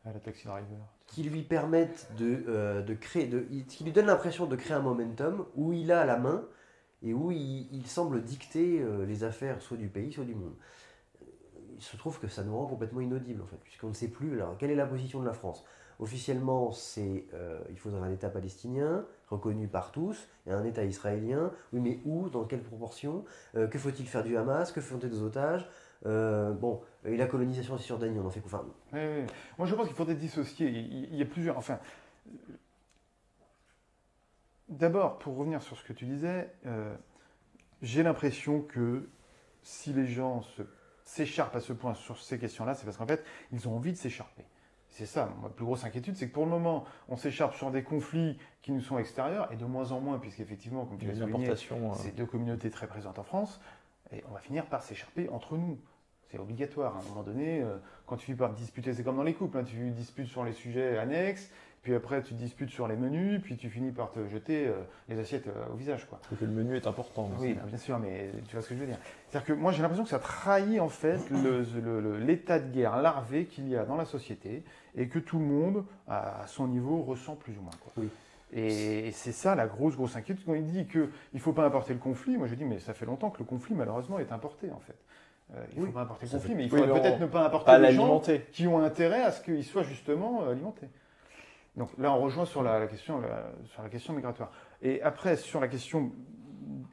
à la Taxi Driver, qui lui permettent de créer, qui lui donnent l'impression de créer un momentum où il a la main et où il semble dicter les affaires soit du pays, soit du monde. il se trouve que ça nous rend complètement inaudibles, en fait, puisqu'on ne sait plus alors, quelle est la position de la France. Officiellement, il faudrait un État palestinien reconnu par tous et un État israélien. Oui, mais où, dans quelle proportion, que faut-il faire du Hamas, que font des otages, et la colonisation en Cisjordanie, on en fait quoi enfin, Oui. Moi, je pense qu'il faudrait dissocier. Il y a plusieurs. Enfin, d'abord, pour revenir sur ce que tu disais, j'ai l'impression que si les gens s'écharpent à ce point sur ces questions-là, c'est parce qu'en fait, ils ont envie de s'écharper. C'est ça, ma plus grosse inquiétude, c'est que pour le moment, on s'écharpe sur des conflits qui nous sont extérieurs, et de moins en moins, puisqu'effectivement, comme tu l'as souligné, c'est deux communautés très présentes en France, et on va finir par s'écharper entre nous. C'est obligatoire. À un moment donné, quand tu finis par te disputer, c'est comme dans les couples, hein, tu disputes sur les sujets annexes, puis après tu te disputes sur les menus, puis tu finis par te jeter les assiettes au visage, quoi. Donc le menu est important. Oui, bien sûr, mais tu vois ce que je veux dire. C'est-à-dire que moi j'ai l'impression que ça trahit en fait l'état de guerre larvé qu'il y a dans la société et que tout le monde, à son niveau, ressent plus ou moins, quoi. Oui. Et c'est ça la grosse inquiétude. Quand il dit qu'il ne faut pas importer le conflit, moi je dis mais ça fait longtemps que le conflit malheureusement est importé en fait. Il ne faut pas importer le conflit, mais il faudrait peut-être ne pas importer les gens qui ont intérêt à ce qu'il soit justement alimenté. Donc là, on rejoint sur la question migratoire. Et après, sur la question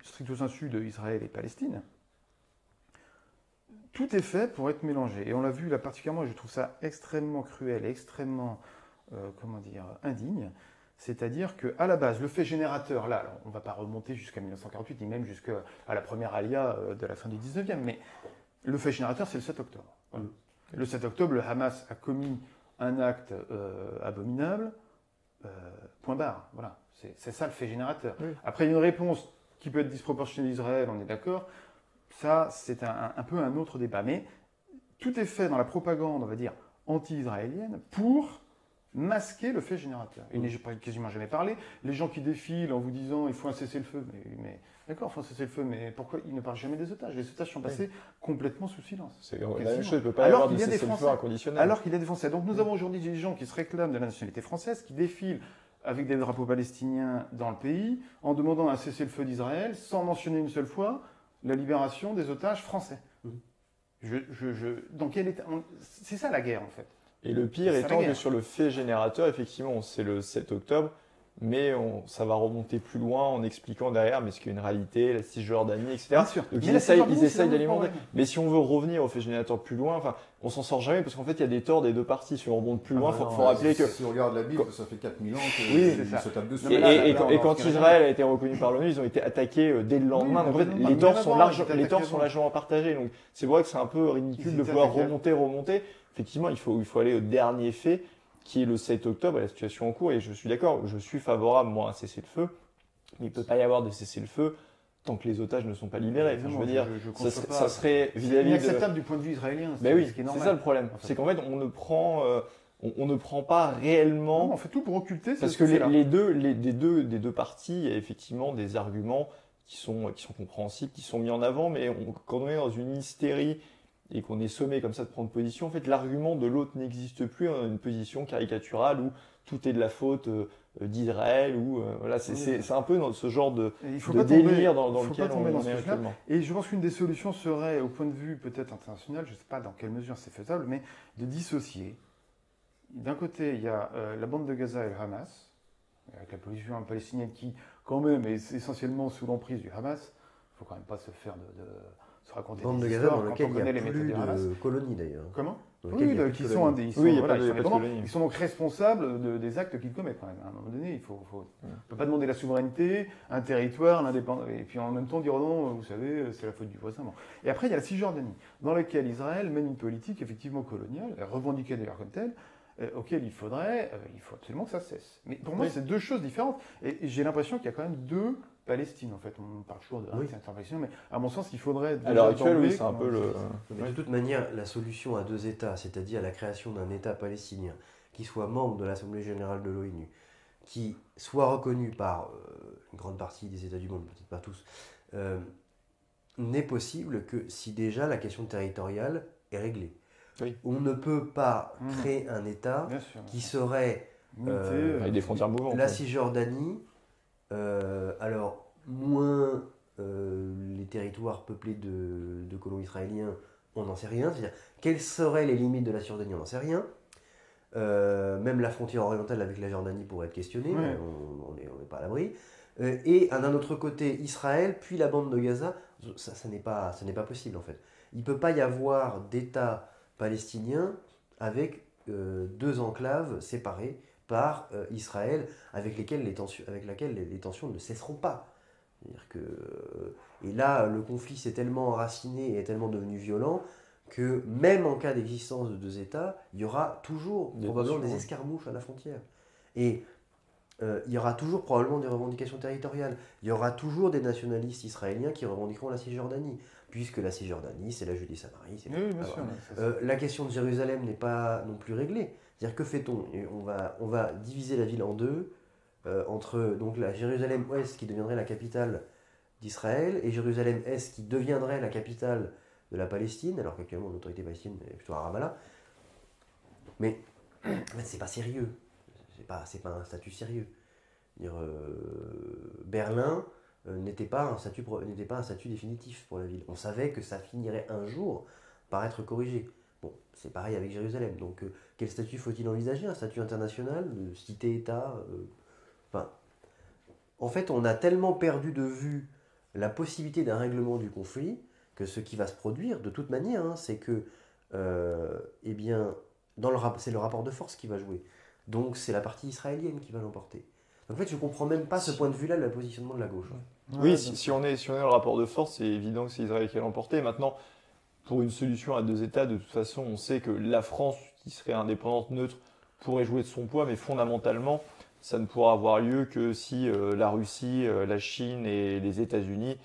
stricto sensu de Israël et Palestine, tout est fait pour être mélangé. Et on l'a vu là particulièrement, je trouve ça extrêmement cruel et extrêmement, indigne. C'est-à-dire qu'à la base, le fait générateur, là, alors, on ne va pas remonter jusqu'à 1948, ni même jusqu'à la première alia de la fin du 19e, mais le fait générateur, c'est le 7 octobre. Voilà. Le 7 octobre, le Hamas a commis un acte abominable, point barre. Voilà. C'est ça le fait générateur. Oui. Après, il y a une réponse qui peut être disproportionnée d'Israël, on est d'accord. Ça, c'est un peu un autre débat. Mais tout est fait dans la propagande, on va dire, anti-israélienne pour masquer le fait générateur. Il n'est quasiment jamais parlé. Les gens qui défilent en vous disant il faut un cessez-le-feu, mais d'accord, il faut un cessez-le-feu, mais pourquoi ils ne parlent jamais des otages? Les otages sont passés complètement sous silence. C'est la même chose, il ne peut pas y avoir de cessez-le-feu inconditionnel. Alors qu'il y a des Français. Donc nous avons aujourd'hui des gens qui se réclament de la nationalité française, qui défilent avec des drapeaux palestiniens dans le pays, en demandant un cessez-le-feu d'Israël, sans mentionner une seule fois la libération des otages français. Dans quel état c'est ça la guerre en fait. Et le pire étant que sur le fait générateur, effectivement, c'est le 7 octobre, mais ça va remonter plus loin en expliquant derrière, mais ce qu'il y a une réalité, la Cisjordanie, etc. Bien sûr. Donc ils essayent d'alimenter. Mais si on veut revenir au fait générateur plus loin, on s'en sort jamais, parce qu'en fait, il y a des torts des deux parties. Si on remonte plus loin, il faut rappeler que... Si on regarde la Bible, ça fait 4000 ans qu'ils se tapent dessus. Et quand Israël a été reconnu par l'ONU, ils ont été attaqués dès le lendemain. Donc en fait, les torts sont largement partagés. Donc c'est vrai que c'est un peu ridicule de pouvoir remonter. Effectivement, il faut aller au dernier fait, qui est le 7 octobre, à la situation en cours. Et je suis d'accord, je suis favorable, moi, à un cessez-le-feu. Mais il ne peut pas y avoir de cessez-le-eu tant que les otages ne sont pas libérés. Enfin, je veux dire, ça serait vis-à-vis inacceptable du point de vue israélien. Mais oui, c'est ça le problème. C'est qu'en fait, on ne prend pas réellement. Non, on fait tout pour occulter. Parce que des deux parties, il y a effectivement des arguments qui sont compréhensibles, qui sont mis en avant, mais quand on est dans une hystérie et qu'on est sommé comme ça de prendre position, en fait, l'argument de l'autre n'existe plus. On a une position caricaturale où tout est de la faute d'Israël, ou voilà, c'est un peu dans ce genre de délire dans lequel on est actuellement. Et je pense qu'une des solutions serait, au point de vue peut-être international, je ne sais pas dans quelle mesure c'est faisable, mais de dissocier. D'un côté, il y a la bande de Gaza et le Hamas, avec la position palestinienne qui, quand même, est essentiellement sous l'emprise du Hamas. Il ne faut quand même pas se faire se raconter bande des de Gaza histoires dans quand lequel on connaît il y a les méthodes du Hamas. plus de colonies d'ailleurs. Comment? Oui, qui sont ils sont donc responsables des actes qu'ils commettent quand même. À un moment donné, on ne peut pas demander la souveraineté, un territoire, l'indépendance, et puis en même temps dire non, vous savez, c'est la faute du voisin. Bon. Et après, il y a la Cisjordanie, dans laquelle Israël mène une politique effectivement coloniale, revendiquée d'ailleurs comme telle, auquel il faut absolument que ça cesse. Mais pour moi, c'est deux choses différentes. Et j'ai l'impression qu'il y a quand même deux Palestine, en fait. On parle toujours de palestinien, mais à mon sens, il faudrait... À l'heure actuelle, oui, c'est un peu le... Mais de toute manière, la solution à deux États, c'est-à-dire la création d'un État palestinien qui soit membre de l'Assemblée générale de l'ONU, qui soit reconnu par une grande partie des États du monde, peut-être pas tous, n'est possible que si déjà la question territoriale est réglée. Oui. On ne peut pas créer un État qui serait avec des frontières mouvantes. La Cisjordanie, alors moins les territoires peuplés de colons israéliens on n'en sait rien. C'est-à-dire, quelles seraient les limites de la Cisjordanie, on n'en sait rien. Même la frontière orientale avec la Jordanie pourrait être questionnée, Ouais. on n'est pas à l'abri. Et d'un autre côté, Israël, puis la bande de Gaza, ça n'est pas possible en fait. Il ne peut pas y avoir d'État palestinien avec deux enclaves séparées par Israël, avec laquelle les tensions ne cesseront pas. C'est-à-dire que, et là, le conflit s'est tellement enraciné et est tellement devenu violent que même en cas d'existence de deux États, il y aura toujours probablement des escarmouches à la frontière. Et il y aura toujours probablement des revendications territoriales. Il y aura toujours des nationalistes israéliens qui revendiqueront la Cisjordanie, puisque la Cisjordanie, c'est la Judée-Samarie. Oui, bien sûr. La question de Jérusalem n'est pas non plus réglée. C'est-à-dire, que fait-on? On va diviser la ville en deux, entre donc, la Jérusalem-Ouest qui deviendrait la capitale d'Israël et Jérusalem-Est qui deviendrait la capitale de la Palestine, alors qu'actuellement l'autorité palestinienne est plutôt à Ramallah. Mais en fait, c'est pas sérieux. C'est pas un statut sérieux. Berlin n'était pas un statut définitif pour la ville. On savait que ça finirait un jour par être corrigé. Bon, c'est pareil avec Jérusalem. Donc, quel statut faut-il envisager? Un statut international, de cité-État en fait, on a tellement perdu de vue la possibilité d'un règlement du conflit que ce qui va se produire, de toute manière, c'est que, eh bien, c'est le rapport de force qui va jouer. Donc, c'est la partie israélienne qui va l'emporter. En fait, je ne comprends même pas ce point de vue-là, le positionnement de la gauche. Oui, si on est dans le rapport de force, c'est évident que c'est Israël qui va l'emporter. Maintenant, pour une solution à deux États, de toute façon, on sait que la France, qui serait indépendante, neutre, pourrait jouer de son poids, mais fondamentalement, ça ne pourra avoir lieu que si la Russie, la Chine et les États-Unis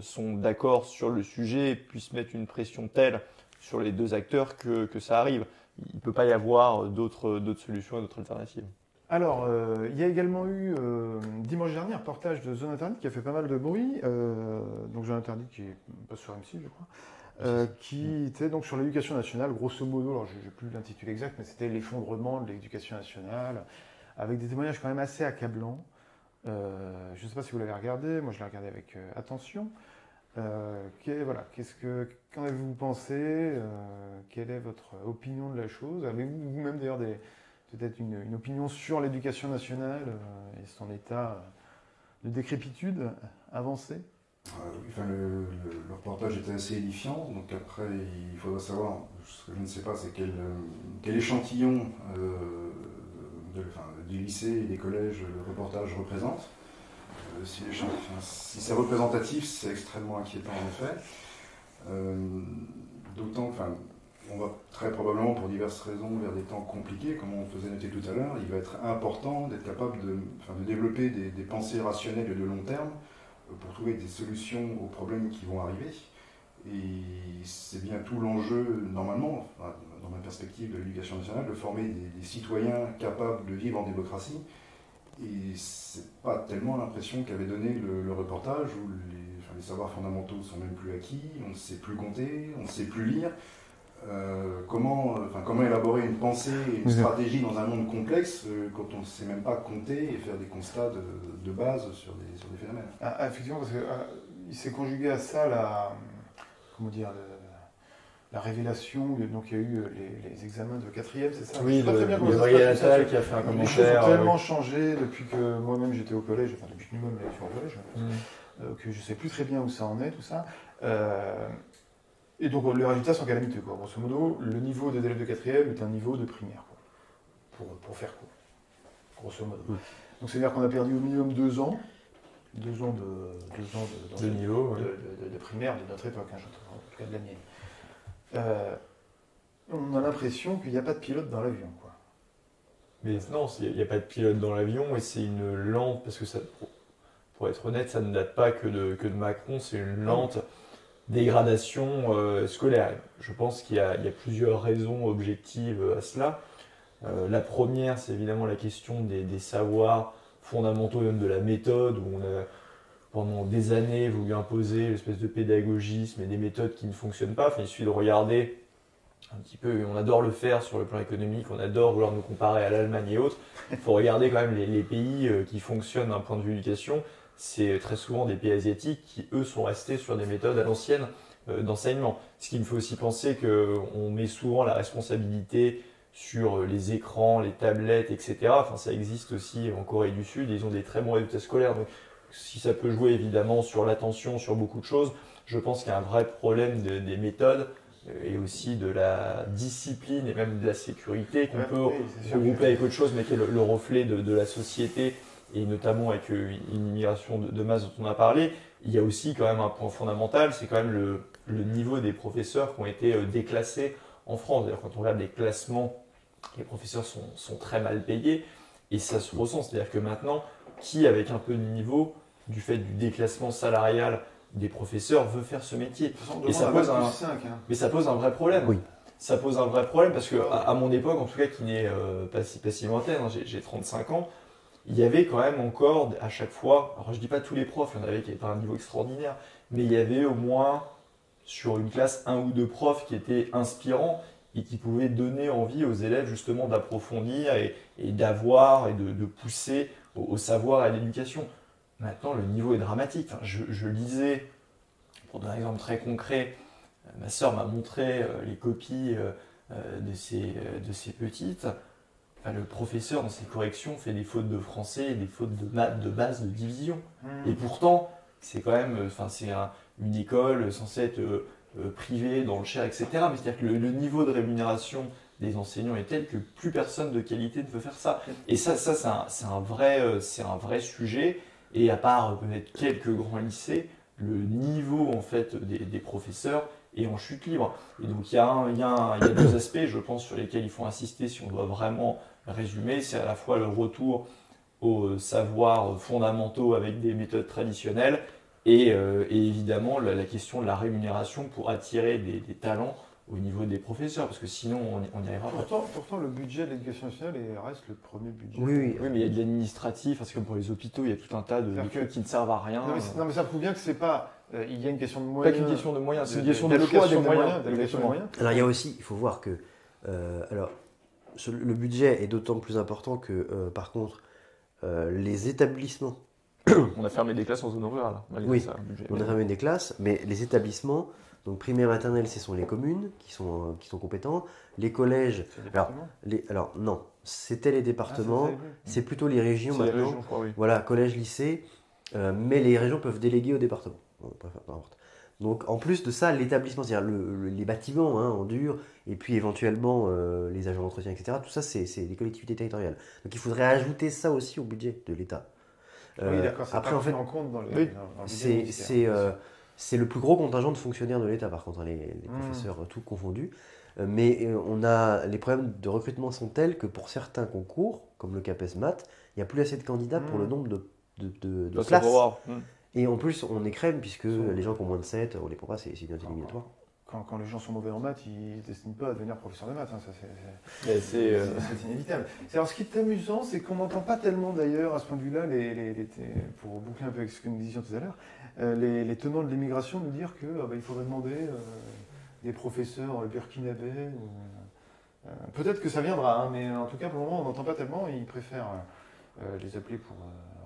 sont d'accord sur le sujet et puissent mettre une pression telle sur les deux acteurs que ça arrive. Il ne peut pas y avoir d'autres solutions et d'autres alternatives. Alors, il y a également eu dimanche dernier un reportage de Zone Interdite qui a fait pas mal de bruit. Donc Zone Interdite qui passe sur M6, je crois. Qui était donc sur l'éducation nationale, grosso modo, alors je n'ai plus l'intitulé exact, mais c'était l'effondrement de l'éducation nationale, avec des témoignages quand même assez accablants. Je ne sais pas si vous l'avez regardé, moi je l'ai regardé avec attention. Qu'en avez-vous pensé? Quelle est votre opinion de la chose? Avez-vous vous-même d'ailleurs peut-être une opinion sur l'éducation nationale et son état de décrépitude avancé? Le reportage était assez édifiant, donc après il faudra savoir, ce que je ne sais pas, c'est quel échantillon des lycées et des collèges le reportage représente. Si c'est représentatif, c'est extrêmement inquiétant en effet. D'autant, on va très probablement, pour diverses raisons, vers des temps compliqués, comme on faisait noter tout à l'heure. Il va être important d'être capable de développer des pensées rationnelles et de long terme pour trouver des solutions aux problèmes qui vont arriver. Et c'est bien tout l'enjeu, normalement, dans ma perspective de l'éducation nationale, de former des citoyens capables de vivre en démocratie. Et c'est pas tellement l'impression qu'avait donné le reportage, où les savoirs fondamentaux sont même plus acquis, on ne sait plus compter, on ne sait plus lire. Comment élaborer une pensée et une stratégie dans un monde complexe quand on ne sait même pas compter et faire des constats de base sur des phénomènes. Effectivement, parce qu'il s'est conjugué à ça la révélation, donc il y a eu les examens de 4e, c'est ça? Oui, Gabriel Attal qui a fait un commentaire. Les choses ont tellement changé depuis que moi-même j'étais au collège, depuis que nous-mêmes étions au collège, que je ne sais plus très bien où ça en est, tout ça. Et donc les résultats sont calamiteux, quoi. Grosso modo, le niveau des élèves de 4e est un niveau de primaire, quoi. Pour faire court, grosso modo. Donc c'est-à-dire qu'on a perdu au minimum 2 ans. 2 ans de niveau, de primaire de notre époque, en tout cas de la mienne. On a l'impression qu'il n'y a pas de pilote dans l'avion, quoi. Mais non, il n'y a pas de pilote dans l'avion et c'est une lente, parce que ça, pour être honnête, ça ne date pas que de Macron, c'est une lente dégradation scolaire. Je pense qu'il y a plusieurs raisons objectives à cela. La première, c'est évidemment la question des savoirs fondamentaux, même de la méthode, où on a pendant des années voulu imposer l'espèce de pédagogisme et des méthodes qui ne fonctionnent pas. Il suffit de regarder un petit peu, on adore le faire sur le plan économique, on adore vouloir nous comparer à l'Allemagne et autres. Il faut regarder quand même les pays qui fonctionnent d'un point de vue éducation. C'est très souvent des pays asiatiques qui, eux, sont restés sur des méthodes à l'ancienne d'enseignement. Ce qui me fait aussi penser qu'on met souvent la responsabilité sur les écrans, les tablettes, etc. Enfin, ça existe aussi en Corée du Sud, ils ont des très bons résultats scolaires. Donc, si ça peut jouer évidemment sur l'attention, sur beaucoup de choses, je pense qu'il y a un vrai problème des méthodes et aussi de la discipline et même de la sécurité qu'on peut regrouper avec autre chose, mais qui est le reflet de la société et notamment avec une immigration de masse dont on a parlé. Il y a aussi quand même un point fondamental, c'est quand même le niveau des professeurs qui ont été déclassés en France. D'ailleurs, quand on regarde les classements, les professeurs sont très mal payés et ça se ressent. C'est-à-dire que maintenant, qui avec un peu de niveau, du fait du déclassement salarial des professeurs, veut faire ce métier. Et ça pose mais ça pose un vrai problème. Oui. Ça pose un vrai problème parce que à mon époque, en tout cas qui n'est pas si lointaine, hein, j'ai 35 ans, il y avait quand même encore à chaque fois, alors je dis pas tous les profs, il y en avait qui étaient à un niveau extraordinaire, mais il y avait au moins sur une classe un ou deux profs qui étaient inspirants et qui pouvaient donner envie aux élèves justement d'approfondir et d'avoir et de pousser au savoir et à l'éducation. Maintenant, le niveau est dramatique. Enfin, je lisais, pour donner un exemple très concret, ma sœur m'a montré les copies de ses petites. Enfin, le professeur, dans ses corrections, fait des fautes de français et des fautes de maths de base de division. Et pourtant, c'est quand même une école censée être privée, dans le Cher, etc. Mais c'est-à-dire que le niveau de rémunération des enseignants est tel que plus personne de qualité ne veut faire ça. Et ça c'est un vrai sujet. Et à part peut-être quelques grands lycées, le niveau en fait des professeurs est en chute libre. Et donc il y a deux aspects, je pense, sur lesquels il faut insister si on doit vraiment résumer. C'est à la fois le retour aux savoirs fondamentaux avec des méthodes traditionnelles et évidemment la question de la rémunération pour attirer des talents au niveau des professeurs, parce que sinon on n'y arrivera pas. Pourtant, le budget de l'éducation nationale reste le premier budget. Oui, mais il y a de l'administratif, parce que comme pour les hôpitaux, il y a tout un tas de trucs qui ne servent à rien. Non, mais ça prouve bien que c'est pas. Il y a une question de Pas moyens. qu'une question de moyens, c'est une question de choix des moyens. Alors il y a aussi, il faut voir que le budget est d'autant plus important que par contre les établissements. On a fermé des classes en zone rurale. Oui, ça, budget. on a fermé des classes, mais les établissements, donc primaire, maternelle, ce sont les communes qui sont compétents. Les collèges, alors non, c'était les départements, c'est plutôt les régions maintenant. Les régions, je crois, oui. Voilà, collège, lycée, mais les régions peuvent déléguer au département. Donc en plus de ça, l'établissement, c'est-à-dire les bâtiments en dur, et puis éventuellement les agents d'entretien, etc., tout ça, c'est les collectivités territoriales. Donc il faudrait ajouter ça aussi au budget de l'État. Oui, d'accord, c'est après, pas en fait, en compte dans le c'est le plus gros contingent de fonctionnaires de l'État, par contre, les professeurs, tout confondus. Mais les problèmes de recrutement sont tels que pour certains concours, comme le CAPES Maths, il n'y a plus assez de candidats pour le nombre de places. Et en plus, on est crème, puisque les gens qui ont moins de 7, on les prend pas, c'est une note éliminatoire. Quand les gens sont mauvais en maths, ils ne se destinent pas à devenir professeur de maths. Hein, c'est inévitable. Alors, ce qui est amusant, c'est qu'on n'entend pas tellement d'ailleurs, à ce point de vue-là, pour boucler un peu avec ce que nous disions tout à l'heure, les tenants de l'immigration nous dire qu'il faudrait demander des professeurs burkinabés. Peut-être que ça viendra, mais en tout cas, pour le moment, on n'entend pas tellement. Ils préfèrent les appeler pour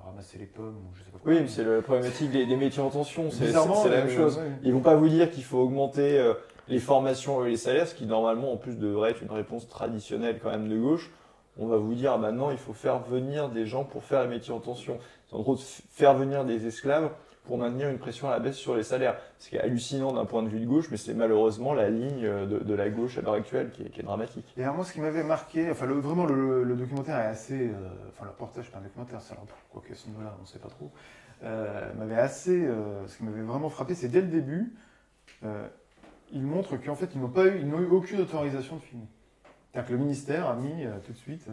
ramasser les pommes ou je sais pas quoi. Oui, c'est la problématique des métiers en tension, c'est la même chose. Ils vont pas vous dire qu'il faut augmenter les formations et les salaires, ce qui normalement en plus devrait être une réponse traditionnelle quand même de gauche. On va vous dire maintenant il faut faire venir des gens pour faire les métiers en tension. C'est en gros faire venir des esclaves pour maintenir une pression à la baisse sur les salaires. Ce qui est hallucinant d'un point de vue de gauche, mais c'est malheureusement la ligne de la gauche à l'heure actuelle qui est dramatique. Et alors moi, ce qui m'avait marqué, vraiment le documentaire est assez, le reportage, pas un documentaire, ça, quoi que ce niveau-là, on ne sait pas trop, ce qui m'avait vraiment frappé, c'est dès le début, il montre qu'en fait, ils n'ont eu aucune autorisation de filmer. C'est-à-dire que le ministère a mis tout de suite...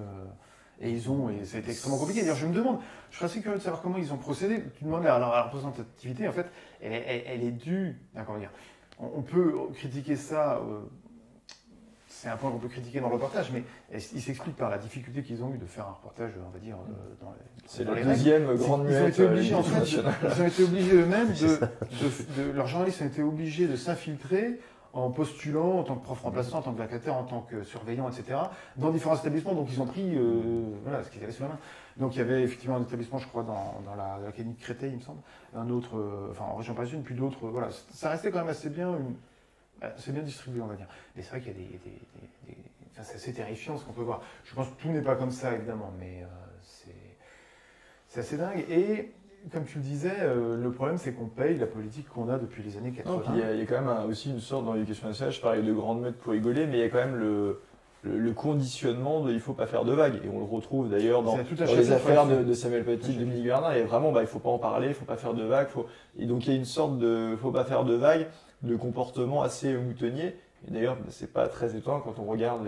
Et ça a été extrêmement compliqué. D'ailleurs, je me demande, je serais assez curieux de savoir comment ils ont procédé. Tu demandes la représentativité, en fait, elle est due. Comment dire, on peut critiquer ça, c'est un point qu'on peut critiquer dans le reportage, mais il s'explique par la difficulté qu'ils ont eu de faire un reportage, on va dire, c'est la deuxième grande muette. Ils ont été obligés eux-mêmes, leurs journalistes ont été obligés de s'infiltrer en postulant en tant que prof remplaçant, en tant que vacataire, en tant que surveillant, etc., dans différents établissements. Donc ils ont pris voilà, ce qu'ils avaient sous la main. Donc il y avait effectivement un établissement, je crois, dans l'académie de Créteil, il me semble, un autre, enfin en région parisienne, puis d'autres. Voilà, ça restait quand même assez bien distribué, on va dire. Mais c'est vrai qu'il y a enfin, c'est assez terrifiant ce qu'on peut voir. Je pense que tout n'est pas comme ça, évidemment, mais c'est assez dingue. Et comme tu le disais, le problème, c'est qu'on paye la politique qu'on a depuis les années 80. Il y a quand même aussi une sorte dans l'éducation nationale, je parlais de grande meute pour rigoler, mais il y a quand même le conditionnement de il ne faut pas faire de vagues. Et on le retrouve d'ailleurs dans les affaires de Samuel Paty, de Dominique Bernard. Et vraiment, il ne faut pas en parler, il ne faut pas faire de vagues. Et donc il y a une sorte de il ne faut pas faire de vagues, de comportement assez moutonnier. Et d'ailleurs, ce n'est pas très étonnant quand on regarde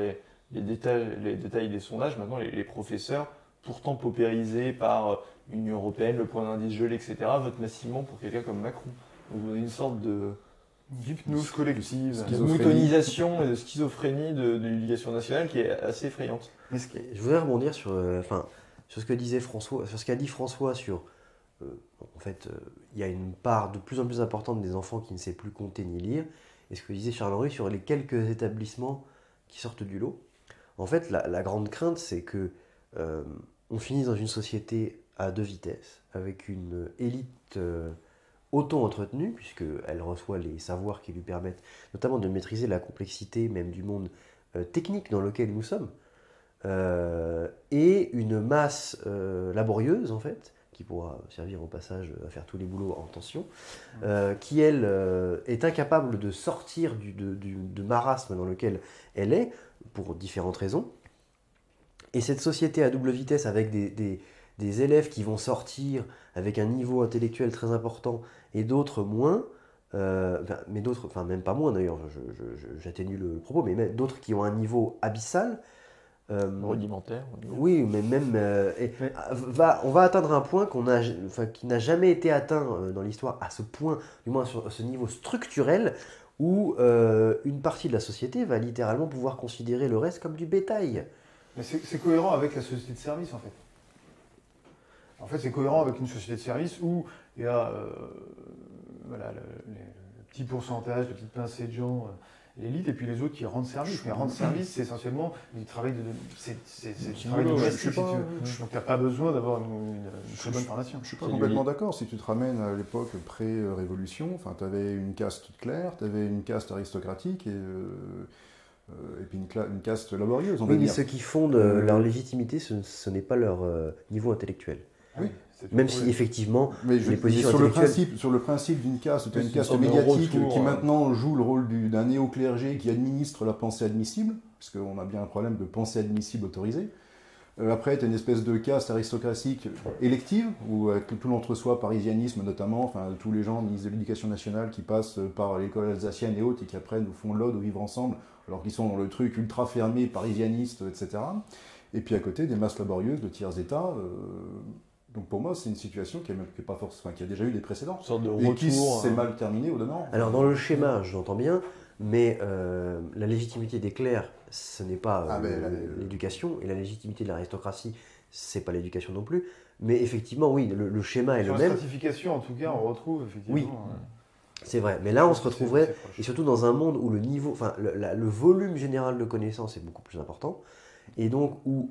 les détails des sondages. Maintenant, les professeurs, pourtant paupérisés par l'Union européenne, le point d'indice gelé, etc., votent massivement pour quelqu'un comme Macron. Donc on a une sorte d'hypnose collective, de moutonisation et de schizophrénie de l'éducation nationale qui est assez effrayante. Je voudrais rebondir sur ce que disait François, sur ce qu'a dit François sur en fait, il y a une part de plus en plus importante des enfants qui ne sait plus compter ni lire, et ce que disait Charles-Henri sur les quelques établissements qui sortent du lot. En fait, la grande crainte, c'est que on finisse dans une société à deux vitesses, avec une élite auto-entretenue, puisqu'elle reçoit les savoirs qui lui permettent notamment de maîtriser la complexité même du monde technique dans lequel nous sommes, et une masse laborieuse, en fait, qui pourra servir au passage à faire tous les boulots en tension, qui, elle, est incapable de sortir du marasme dans lequel elle est, pour différentes raisons. Et cette société à double vitesse avec des élèves qui vont sortir avec un niveau intellectuel très important et d'autres moins, mais d'autres, enfin même pas moins d'ailleurs, j'atténue le propos, mais même d'autres qui ont un niveau abyssal. Rudimentaire. Oui, mais même. On va atteindre un point qui n'a jamais été atteint dans l'histoire, à ce point, du moins sur ce niveau structurel, où une partie de la société va littéralement pouvoir considérer le reste comme du bétail. Mais c'est cohérent avec la société de service, en fait. En fait, c'est cohérent avec une société de service où il y a voilà, le petit pourcentage, la petite pincée de gens, l'élite, et puis les autres qui rendent service. Mais rendre service, c'est essentiellement du travail de domestique, si tu veux. Donc, tu n'as pas besoin d'avoir une très bonne formation. Je ne suis pas complètement d'accord. Si tu te ramènes à l'époque pré-révolution, tu avais une caste toute claire, tu avais une caste aristocratique et puis une caste laborieuse. Oui, mais ce qui fonde leur légitimité, ce n'est pas leur niveau intellectuel. Oui, même si effectivement, les positions sur intellectuelles... sur le principe d'une caste, tu as une caste médiatique qui maintenant joue le rôle d'un néo-clergé qui administre la pensée admissible, parce qu'on a bien un problème de pensée admissible autorisée. Après, tu as une espèce de caste aristocratique élective, où tout l'entre-soi, parisianisme notamment, enfin tous les gens ministres de l'éducation nationale qui passent par l'école alsacienne et autres et qui apprennent au fond de l'Aude au vivre ensemble, alors qu'ils sont dans le truc ultra fermé, parisianiste, etc. Et puis à côté, des masses laborieuses de tiers états. Donc pour moi, c'est une situation qui a déjà eu des précédents. Une sorte de et retour, qui s'est mal terminée au demeurant. Alors dans le schéma, j'entends bien, mais la légitimité des clercs, ce n'est pas l'éducation, et la légitimité de l'aristocratie, c'est pas l'éducation non plus. Mais effectivement, oui, le schéma est le même. Sur la stratification, en tout cas, on retrouve effectivement... Oui, c'est vrai. Mais là, on se retrouverait, et surtout dans un monde où le niveau, enfin, le volume général de connaissances est beaucoup plus important, et donc où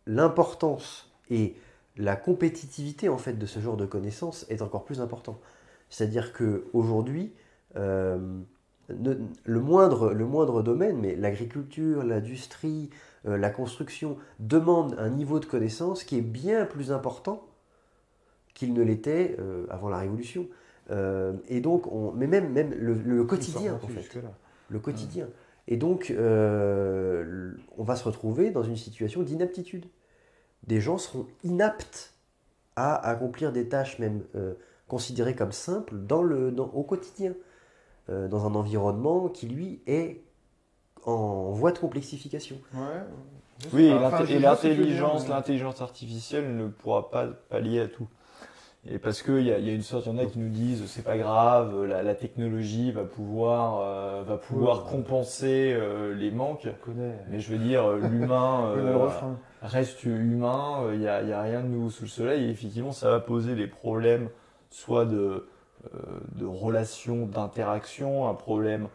l'importance et la compétitivité en fait de ce genre de connaissances est encore plus important. C'est-à-dire qu'aujourd'hui, le moindre domaine, mais l'agriculture, l'industrie, la construction, demande un niveau de connaissance qui est bien plus important qu'il ne l'était avant la Révolution. Et donc, mais même le quotidien, en fait. Le quotidien. Et donc, on va se retrouver dans une situation d'inaptitude. Des gens seront inaptes à accomplir des tâches même considérées comme simples au quotidien, dans un environnement qui, lui, est en voie de complexification. Ouais. Oui, et l'intelligence artificielle ne pourra pas pallier à tout. Et parce qu'il y a une sorte, il y en a qui nous disent c'est pas grave, la technologie va pouvoir compenser les manques. Mais je veux dire, l'humain reste humain, il n'y a rien de nouveau sous le soleil. Et effectivement, ça va poser des problèmes, soit de de relations, d'interaction, un problème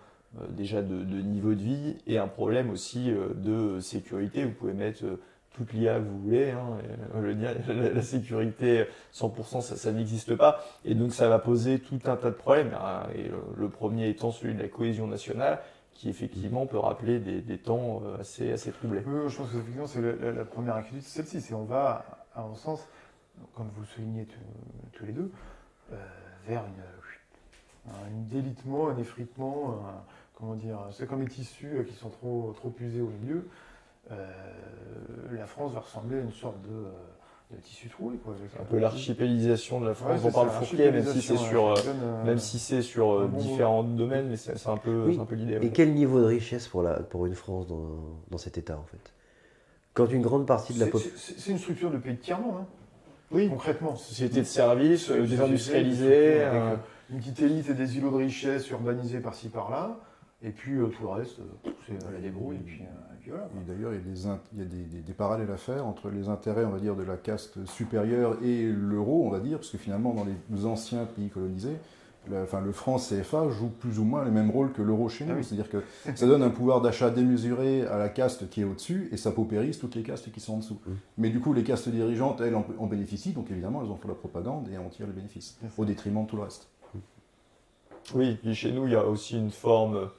déjà de niveau de vie et un problème aussi de sécurité. Vous pouvez mettre toute l'IA que vous voulez, hein, je veux dire, la sécurité 100% ça n'existe pas, et donc ça va poser tout un tas de problèmes, hein, et le premier étant celui de la cohésion nationale, qui effectivement peut rappeler des temps assez troublés. Oui, je pense que effectivement c'est la première inquiétude, c'est celle-ci, c'est on va, à mon sens, comme vous le soulignez tous les deux, vers un délitement, un effritement, comment dire, c'est comme les tissus qui sont trop usés au milieu. La France va ressembler à une sorte de tissu troué, quoi. Un peu l'archipélisation de la France. Ouais, on parle Fourquier, même si c'est sur bon différents domaines, mais c'est un peu l'idée. Et quel niveau de richesse pour une France dans cet état, en fait? Quand une grande partie de la population... C'est une structure de pays de tiers-monde, hein. Oui, concrètement. Société de services, désindustrialisée. Une petite élite et des îlots de richesse urbanisés par-ci par-là. Et puis tout le reste, c'est la débrouille. Et puis voilà. Et d'ailleurs, il y a des parallèles à faire entre les intérêts, on va dire, de la caste supérieure et l'euro, on va dire, parce que finalement, dans les anciens pays colonisés, le franc CFA joue plus ou moins le même rôle que l'euro chez nous. Oui. C'est-à-dire que ça donne un pouvoir d'achat démesuré à la caste qui est au-dessus et ça paupérise toutes les castes qui sont en dessous. Mais du coup, les castes dirigeantes, elles, en bénéficient, donc évidemment, elles en font la propagande et en tirent le bénéfice, au détriment de tout le reste. Oui, puis chez nous, il y a aussi une forme,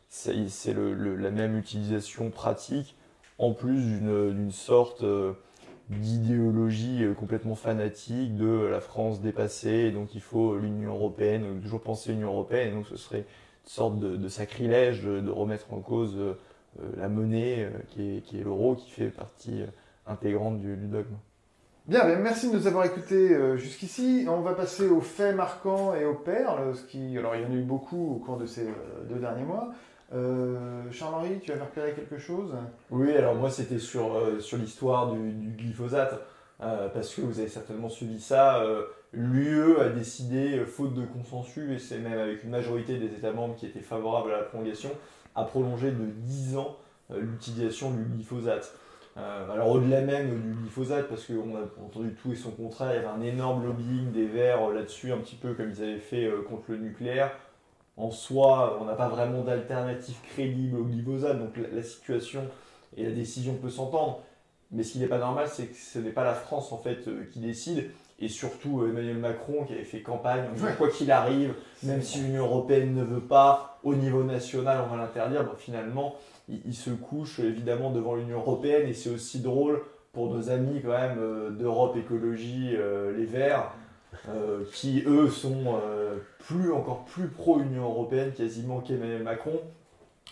c'est la même utilisation pratique, en plus d'une sorte d'idéologie complètement fanatique de la France dépassée, et donc il faut l'Union européenne, toujours penser l'Union européenne, et donc ce serait une sorte de sacrilège de remettre en cause la monnaie qui est l'euro, qui fait partie intégrante du dogme. Bien, merci de nous avoir écoutés jusqu'ici. On va passer aux faits marquants et aux perles. Alors, il y en a eu beaucoup au cours de ces 2 derniers mois. Charles-Henri, tu avais repéré quelque chose? Oui, alors moi c'était sur l'histoire du glyphosate, parce que vous avez certainement suivi ça. L'UE a décidé, faute de consensus, et c'est même avec une majorité des États membres qui étaient favorables à la prolongation, à prolonger de 10 ans l'utilisation du glyphosate. Alors au-delà même du glyphosate, parce qu'on a entendu tout et son contraire, il y avait un énorme lobbying des Verts là-dessus, un petit peu comme ils avaient fait contre le nucléaire. En soi, on n'a pas vraiment d'alternative crédible au glyphosate, donc la situation et la décision peut s'entendre. Mais ce qui n'est pas normal, c'est que ce n'est pas la France en fait qui décide, et surtout Emmanuel Macron qui avait fait campagne, quoi qu'il arrive, même si l'Union européenne ne veut pas, au niveau national on va l'interdire, finalement il se couche évidemment devant l'Union européenne, et c'est aussi drôle pour nos amis quand même d'Europe Écologie, les Verts, qui eux sont encore plus pro-Union européenne quasiment qu'Emmanuel Macron,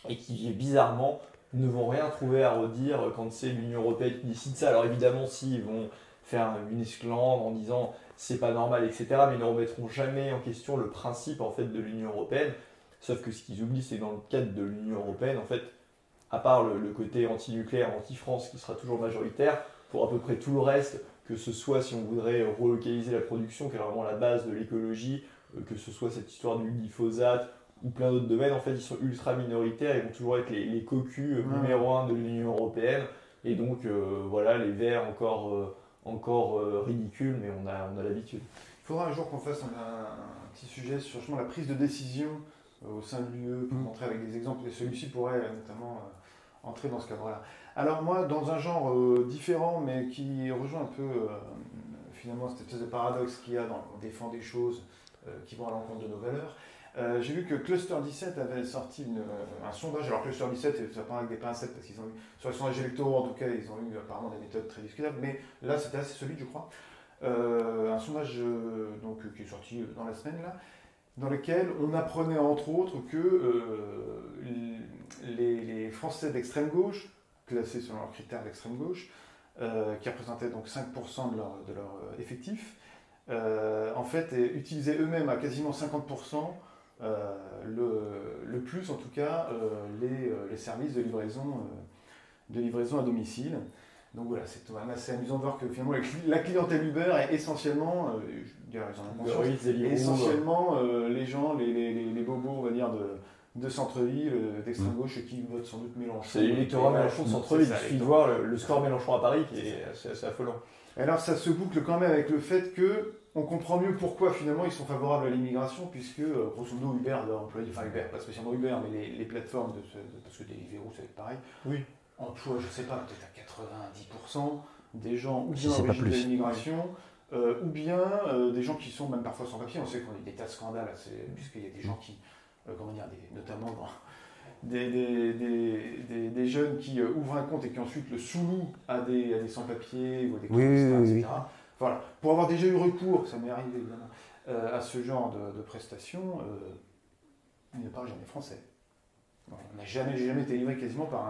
et qui bizarrement ne vont rien trouver à redire quand c'est l'Union européenne qui décide ça. Alors évidemment, s'ils vont faire une esclandre en disant c'est pas normal, etc., mais ils ne remettront jamais en question le principe en fait de l'Union européenne. Sauf que ce qu'ils oublient, c'est que dans le cadre de l'Union européenne, en fait, à part le côté anti-nucléaire, anti-France qui sera toujours majoritaire, pour à peu près tout le reste, que ce soit si on voudrait relocaliser la production, qui est vraiment la base de l'écologie, que ce soit cette histoire du glyphosate ou plein d'autres domaines, en fait, ils sont ultra minoritaires, ils vont toujours être les cocus numéro 1 de l'Union européenne. Et donc, voilà, les Verts encore ridicules, mais on a l'habitude. Il faudra un jour qu'on fasse un petit sujet sur justement la prise de décision au sein de l'UE, pour montrer avec des exemples, et celui-ci pourrait notamment entrer dans ce cadre-là. Alors moi, dans un genre différent, mais qui rejoint un peu finalement cette espèce de paradoxe qu'il y a on défend des choses qui vont à l'encontre de nos valeurs, j'ai vu que Cluster 17 avait sorti un sondage. Alors Cluster 17, ça prend avec des pincettes, parce qu'ils ont eu, sur les sondages électoraux en tout cas, ils ont eu apparemment des méthodes très discutables, mais là c'était assez solide je crois. Un sondage qui est sorti dans la semaine là, dans lequel on apprenait entre autres que les Français d'extrême gauche, classés selon leurs critères d'extrême gauche, qui représentaient donc 5% de leur effectif, en fait utilisaient eux-mêmes à quasiment 50%, le plus en tout cas, les services de livraison à domicile. Donc voilà, c'est quand même assez amusant de voir que finalement la clientèle Uber est essentiellement, ils en ont conscience, essentiellement les gens, les bobos, on va dire, de centre-ville, d'extrême gauche, qui votent sans doute Mélenchon. C'est l'électorat Mélenchon de centre-ville, il suffit de voir le score Mélenchon à Paris qui est assez affolant. Alors ça se boucle quand même avec le fait que on comprend mieux pourquoi finalement ils sont favorables à l'immigration, puisque grosso modo Uber doit employer, enfin Uber, pas spécialement Uber, mais les plateformes, parce que Deliveroo ça va être pareil, Oui. emploient, je sais pas, peut-être à 90% des gens ou bien Si c'est pas origines de plus. l'immigration, ou bien des gens qui sont même parfois sans papier. On sait qu'on a eu des tas de scandales, puisqu'il y a des gens qui, notamment des jeunes qui ouvrent un compte et qui ensuite le sous-louent à des sans-papiers ou à des clandestins, etc. Voilà. Pour avoir déjà eu recours, ça m'est arrivé évidemment, à ce genre de prestations, il ne parle jamais français. Voilà. J'ai jamais été livré quasiment par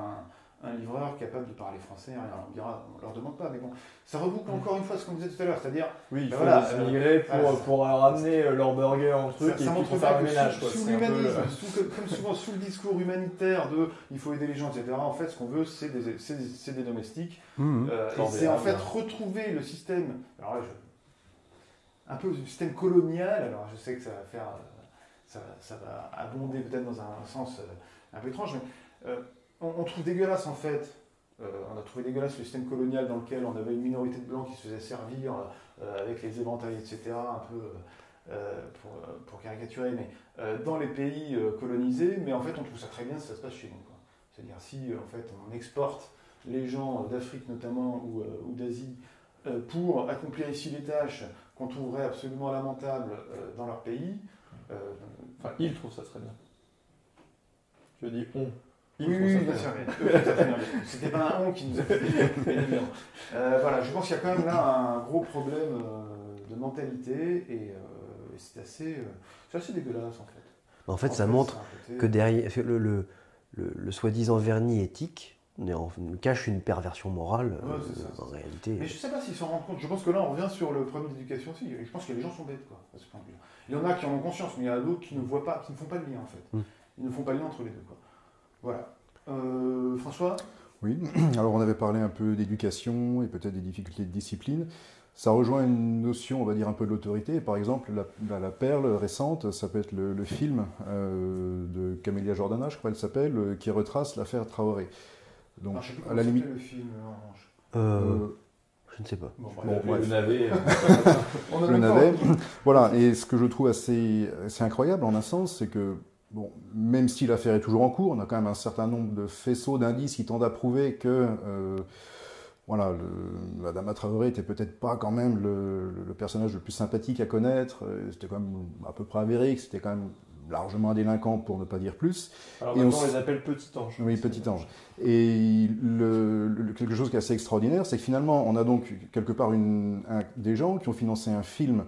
un livreur capable de parler français. Alors, on dira, on leur demande pas, mais bon, ça reboucle encore une fois ce qu'on disait tout à l'heure, c'est-à-dire, Oui, il faut voilà, migrer pour ramener leur burger en truc ça et puis montre pour bien faire le que ménage. sous l'humanisme, comme souvent sous le discours humanitaire de il faut aider les gens, etc., en fait, ce qu'on veut, c'est des domestiques. Et c'est en fait retrouver le système, alors là, un peu le système colonial. Alors je sais que ça va faire, ça va abonder peut-être dans un sens un peu étrange, mais on trouve dégueulasse en fait. On a trouvé dégueulasse le système colonial dans lequel on avait une minorité de blancs qui se faisait servir avec les éventails, etc., un peu pour caricaturer, mais dans les pays colonisés, mais en fait on trouve ça très bien si ça se passe chez nous, quoi. C'est-à-dire si en fait on exporte les gens d'Afrique notamment ou d'Asie pour accomplir ici les tâches qu'on trouverait absolument lamentables dans leur pays. Enfin, ils trouvent ça très bien. Je dis on. Oui, bien sûr, mais c'était pas un on qui nous a fait voilà, je pense qu'il y a quand même là un gros problème de mentalité et c'est assez dégueulasse en fait. En fait, ça montre que derrière le soi-disant vernis éthique cache une perversion morale en réalité. Mais je ne sais pas s'ils s'en rendent compte. Je pense que là, on revient sur le problème d'éducation aussi. Je pense que les gens sont bêtes, quoi, à ce point de vue. Il y en a qui en ont conscience, mais il y en a d'autres qui ne voient pas, qui ne font pas le lien, en fait. Ils ne font pas le lien entre les deux, quoi. Voilà. François ? Oui, alors on avait parlé un peu d'éducation et peut-être des difficultés de discipline. Ça rejoint une notion, on va dire, un peu de l'autorité. Par exemple, la perle récente, ça peut être le film de Camélia Jordana, je crois qu'elle s'appelle, qui retrace l'affaire Traoré. Donc, je sais plus à la limite. le film, en revanche. Je ne sais pas. Le navet. Le navet. Voilà, et ce que je trouve assez incroyable en un sens, c'est que, bon, même si l'affaire est toujours en cours, on a quand même un certain nombre de faisceaux d'indices qui tendent à prouver que voilà, Adama Traoré était peut-être pas quand même le personnage le plus sympathique à connaître. C'était quand même à peu près avéré que c'était quand même largement un délinquant, pour ne pas dire plus. Alors maintenant, on les appelle Petit Ange. Oui, Petit Ange. Et quelque chose qui est assez extraordinaire, c'est que finalement, on a donc quelque part des gens qui ont financé un film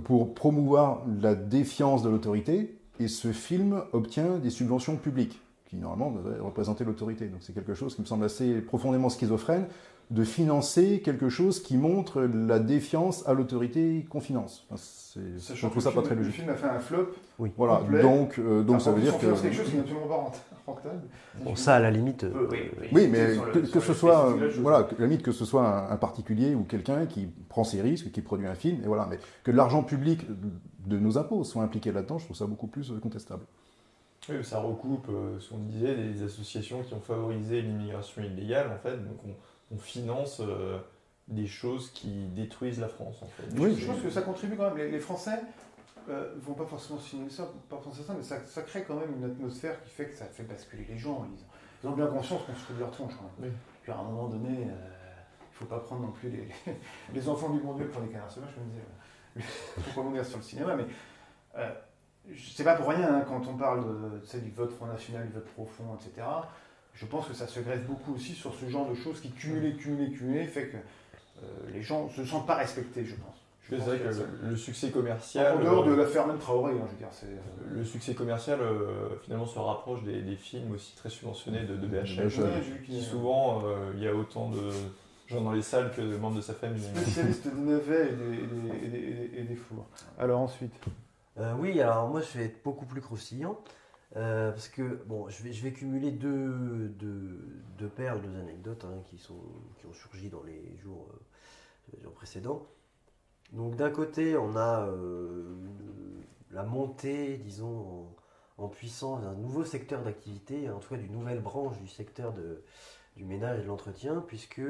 pour promouvoir la défiance de l'autorité, et ce film obtient des subventions publiques, qui normalement devraient représenter l'autorité. Donc c'est quelque chose qui me semble assez profondément schizophrène, de financer quelque chose qui montre la défiance à l'autorité qu'on finance. Enfin, je trouve ça pas très logique. Le film a fait un flop. Oui. Voilà, complet. donc ça veut dire que... quelque chose qui n'est absolument pas rentable. Bon, ça, à la limite... Oui, mais que ce soit, voilà, à la limite que ce soit un particulier ou quelqu'un qui prend ses risques, qui produit un film, et voilà, mais que de l'argent public de nos impôts soit impliqué là-dedans, je trouve ça beaucoup plus contestable. Oui, ça recoupe, ce qu'on disait, des associations qui ont favorisé l'immigration illégale, en fait, donc on finance des choses qui détruisent la France, en fait. Oui, je pense que ça contribue quand même. Les Français vont pas forcément signer ça, pas penser ça, mais ça crée quand même une atmosphère qui fait que ça fait basculer les gens. Ils ont bien conscience qu'on se fout de leur tronche. Oui. Puis à un moment donné, il ne faut pas prendre non plus les enfants du bon Dieu pour des canards sauvages, je me disais. Il ne faut pas mourir sur le cinéma, mais c'est pas pour rien hein, quand on parle du vote Front National, du vote profond, etc. Je pense que ça se greffe beaucoup aussi sur ce genre de choses qui cumulées, fait que les gens ne se sentent pas respectés, je pense. C'est vrai que le succès commercial... En dehors de l'affaire même Traoré, je veux dire, le succès commercial, finalement, se rapproche des films aussi très subventionnés de BHL, qui souvent, il y a autant de gens dans les salles que de membres de sa famille. Spécialiste des navets et des fours. Alors ensuite oui, alors moi je vais être beaucoup plus croustillant. Parce que bon, je vais cumuler deux perles, deux anecdotes hein, qui ont surgi dans les jours précédents. Donc d'un côté, on a la montée, disons, en puissance d'un nouveau secteur d'activité, en tout cas d'une nouvelle branche du secteur du ménage et de l'entretien, puisque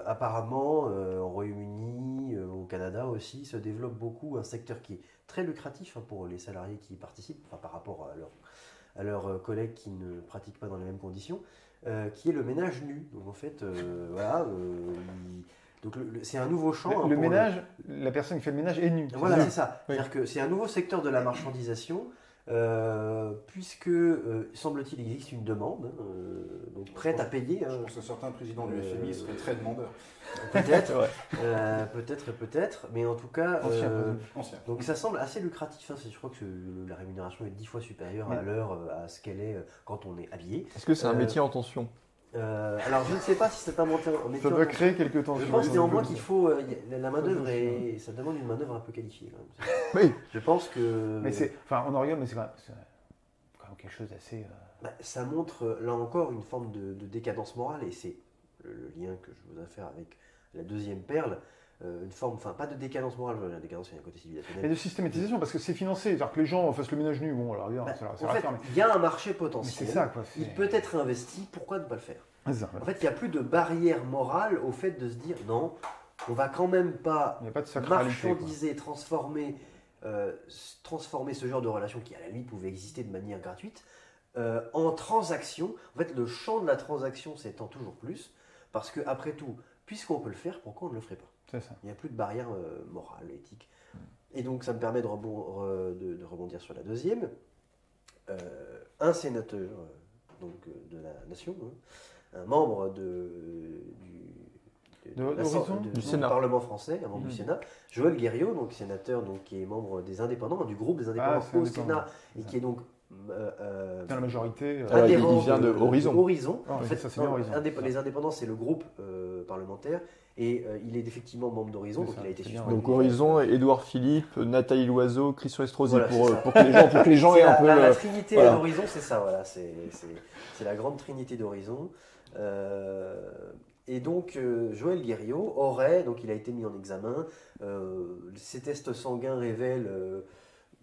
apparemment au Royaume-Uni, au Canada aussi, se développe beaucoup un secteur qui est très lucratif pour les salariés qui y participent, par rapport à leurs collègues qui ne pratiquent pas dans les mêmes conditions, qui est le ménage nu. Donc en fait, voilà, donc c'est un nouveau champ. Le ménage, la personne qui fait le ménage est nue. Voilà, c'est ça. Oui. C'est-à-dire que c'est un nouveau secteur de la marchandisation, puisque, semble-t-il, il existe une demande, donc prête à payer. Je pense que certains présidents du FMI seraient très demandeurs. Peut-être, Ouais. peut-être, mais en tout cas, Ancien. donc ça semble assez lucratif. Je crois que la rémunération est 10 fois supérieure à l'heure à ce qu'elle est quand on est habillé. Est-ce que c'est un métier en tension? Alors je ne sais pas si c'est un métier Ça doit créer quelques tensions. Je pense néanmoins qu'il faut la main-d'œuvre ça demande une main-d'œuvre un peu qualifiée. Quand même. Oui. Je pense que. Mais enfin, on en rigole, mais c'est quand même quelque chose d'assez. Ça montre là encore une forme de décadence morale et c'est le lien que je voudrais faire avec la deuxième perle. Une forme, enfin pas de décadence morale, la décadence c'est un côté civilisationnel. Et de systématisation, parce que c'est financé. C'est-à-dire que les gens fassent le ménage nu, bon, alors regarde, ça En fait, faire, mais il y a un marché mais potentiel. c'est ça, quoi. Il peut être investi, pourquoi ne pas le faire? C'est ça, voilà. En fait, il n'y a plus de barrière morale au fait de se dire non, on va quand même pas Il n'y a pas de sacralité. quoi. marchandiser, transformer ce genre de relation qui à la limite pouvait exister de manière gratuite en transaction. En fait, le champ de la transaction s'étend toujours plus parce que après tout, puisqu'on peut le faire, pourquoi on ne le ferait pas? C'est ça. Il n'y a plus de barrière morale, éthique. Et donc, ça me permet de rebondir sur la deuxième. Un sénateur de la nation, un membre Du Sénat. Parlement français, un membre du Sénat, Joël Guerriau, donc sénateur, donc, qui est membre des indépendants, du groupe des indépendants c'est au indépendant. Sénat, et qui est donc Dans la majorité. Alors, il adhérent vient de Horizon. Ah, En oui, fait, ça, c'est bien Horizon. Les indépendants, c'est le groupe parlementaire, et il est effectivement membre d'Horizon, C'est donc ça, il a été c'est bien suspendu. Donc Horizon, Édouard Philippe, Nathalie Loiseau, Christian Estrosi, Voilà, c'est ça. pour que les gens aient un peu. La trinité voilà. d'Horizon, c'est ça, voilà, c'est la grande trinité d'Horizon. Et donc, Joël Guerriau aurait, donc il a été mis en examen, ses tests sanguins révèlent,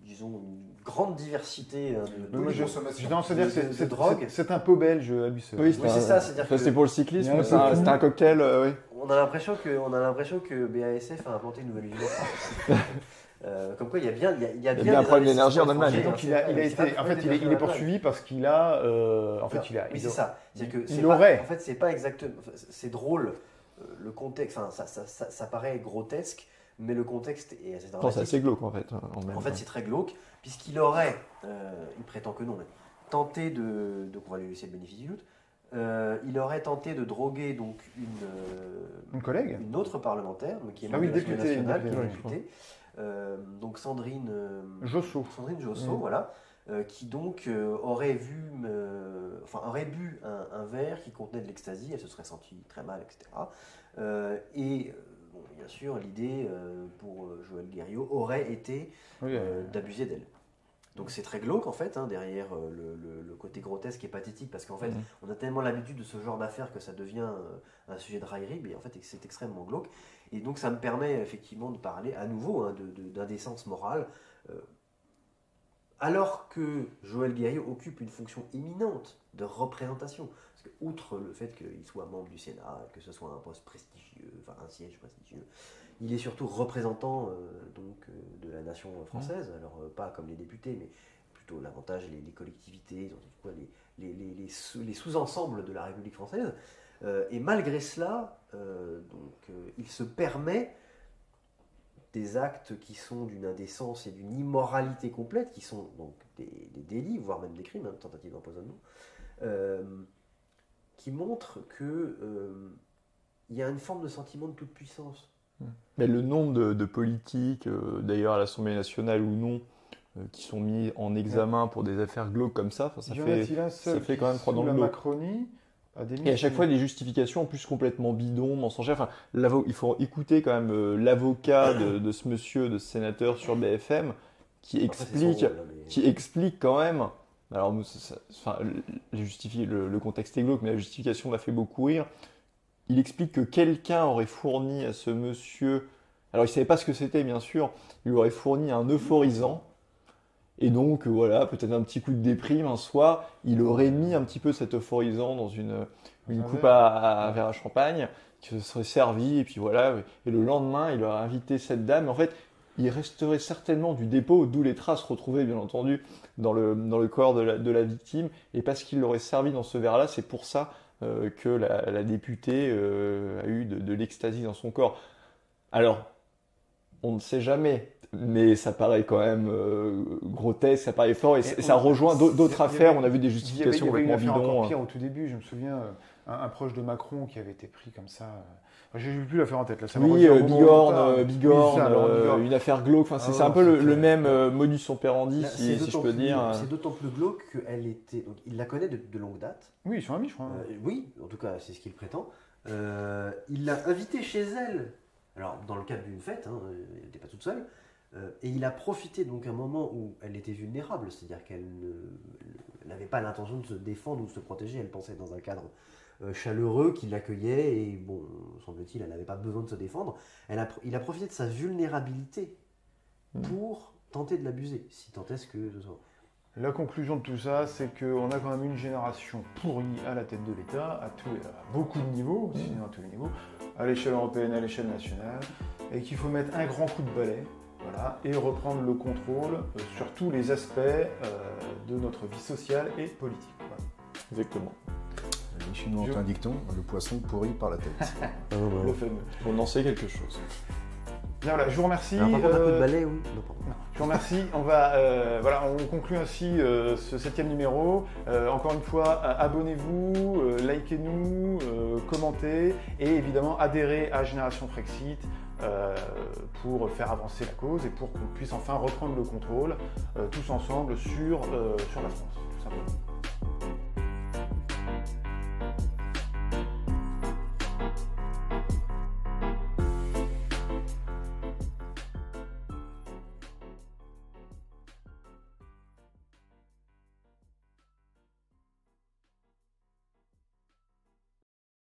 disons, une grande diversité de Moi, j'ai tendance à dire que de drogue. c'est un pot belge à lui seul. Oui, c'est ça, c'est-à-dire que c'est pour le cyclisme, Il y a un c'est peu c'était un cocktail, oui. on a l'impression que BASF a inventé une nouvelle usine en France. Comme quoi, il y a bien bien un des problème d'énergie en investissements Allemagne. étrangers, Donc il a c'est pas été, en le fait, problème il est d'énergie poursuivi parce qu'il a, en fait, Oui, c'est ça. C'est-à-dire que il c'est pas- aurait. En fait, c'est pas exactement. C'est drôle. Le contexte, enfin, ça paraît grotesque, mais le contexte est assez C'est dramatique. assez glauque en fait. En fait, c'est très glauque, puisqu'il aurait, il prétend que non, mais tenté de. Donc, on va lui laisser le bénéfice du doute. Il aurait tenté de droguer donc Une collègue. une autre parlementaire, mais qui est Ah oui, membre de l'Assemblée députée, nationale, qui est députée, députée. Donc Sandrine Josso. Josso, Oui. voilà, qui donc aurait bu un verre qui contenait de l'ecstasy, elle se serait sentie très mal, etc. Bon, bien sûr, l'idée pour Joël Guerriau aurait été Oui, d'abuser d'elle. Donc c'est très glauque en fait, derrière le côté grotesque et pathétique, parce qu'en fait on a tellement l'habitude de ce genre d'affaires que ça devient un sujet de raillerie, mais en fait c'est extrêmement glauque. Et donc ça me permet effectivement de parler à nouveau d'indécence morale, alors que Joël Guerriau occupe une fonction éminente de représentation. Parce que outre le fait qu'il soit membre du Sénat, que ce soit un poste prestigieux, enfin un siège prestigieux, il est surtout représentant de la nation française, alors pas comme les députés, mais plutôt l'avantage, les collectivités, les sous-ensembles de la République française. Et malgré cela, il se permet des actes qui sont d'une indécence et d'une immoralité complète, qui sont donc des délits, voire même des crimes, tentative d'empoisonnement, qui montrent qu'il y a une forme de sentiment de toute puissance. Mais le nombre de politiques, d'ailleurs à l'Assemblée nationale ou non, qui sont mis en examen pour des affaires glauques comme ça, ça fait quand même froid dans le la dos. Macronie a démissionné. Et à chaque fois des justifications en plus complètement bidons, mensongères. Enfin, il faut écouter quand même l'avocat de ce monsieur, de ce sénateur sur BFM, qui explique quand même. Alors, le contexte est glauque, mais la justification m'a fait beaucoup rire. Il explique que quelqu'un aurait fourni à ce monsieur, alors il ne savait pas ce que c'était bien sûr, il lui aurait fourni un euphorisant, et donc voilà, peut-être un petit coup de déprime un soir, il aurait mis un petit peu cet euphorisant dans une une un coupe verre. à verre à champagne, qui se serait servi, et puis voilà. Et le lendemain, il aurait invité cette dame. En fait, il resterait certainement du dépôt, d'où les traces retrouvées, bien entendu, dans le corps de la victime. Et parce qu'il l'aurait servi dans ce verre-là, c'est pour ça que la députée a eu de l'ecstasy dans son corps. Alors, on ne sait jamais, mais ça paraît quand même grotesque, ça paraît fort, et ça rejoint d'autres affaires. On a vu des justifications Il y avait une complètement affaire encore bidons. pire au tout début, je me souviens, un proche de Macron qui avait été pris comme ça. J'ai plus l'affaire en tête là. Ça me Oui, revient au moment où on parle. Bigorne, Oui, ça, alors, Bigorne. une affaire glauque. Enfin, c'est un peu le même modus operandi, Là, si je peux dire. C'est d'autant plus glauque qu'elle était. Donc, il la connaît de longue date. Oui, ils sont amis, je crois. Oui, en tout cas, c'est ce qu'il prétend. Il l'a invitée chez elle. Alors, dans le cadre d'une fête, hein, elle n'était pas toute seule. Et il a profité donc un moment où elle était vulnérable, c'est-à-dire qu'elle n'avait pas l'intention de se défendre ou de se protéger. Elle pensait dans un cadre chaleureux qui l'accueillait et bon, semble-t-il, elle n'avait pas besoin de se défendre. Il a profité de sa vulnérabilité pour tenter de l'abuser, si tant est-ce que ce soit. La conclusion de tout ça, c'est qu'on a quand même une génération pourrie à la tête de l'État, à beaucoup de niveaux, sinon à tous les niveaux, à l'échelle européenne, à l'échelle nationale, et qu'il faut mettre un grand coup de balai, voilà, et reprendre le contrôle sur tous les aspects de notre vie sociale et politique. Voilà. Exactement. Les Chinois ont un dicton, le poisson pourri par la tête. Le fameux. On en sait quelque chose. Bien voilà, je vous remercie. Alors, par contre, un coup de balai, oui. Non, pardon. Je vous remercie. On conclut ainsi ce 7e numéro. Encore une fois, abonnez-vous, likez-nous, commentez et évidemment adhérez à Génération Frexit pour faire avancer la cause et pour qu'on puisse enfin reprendre le contrôle tous ensemble sur la France, tout simplement.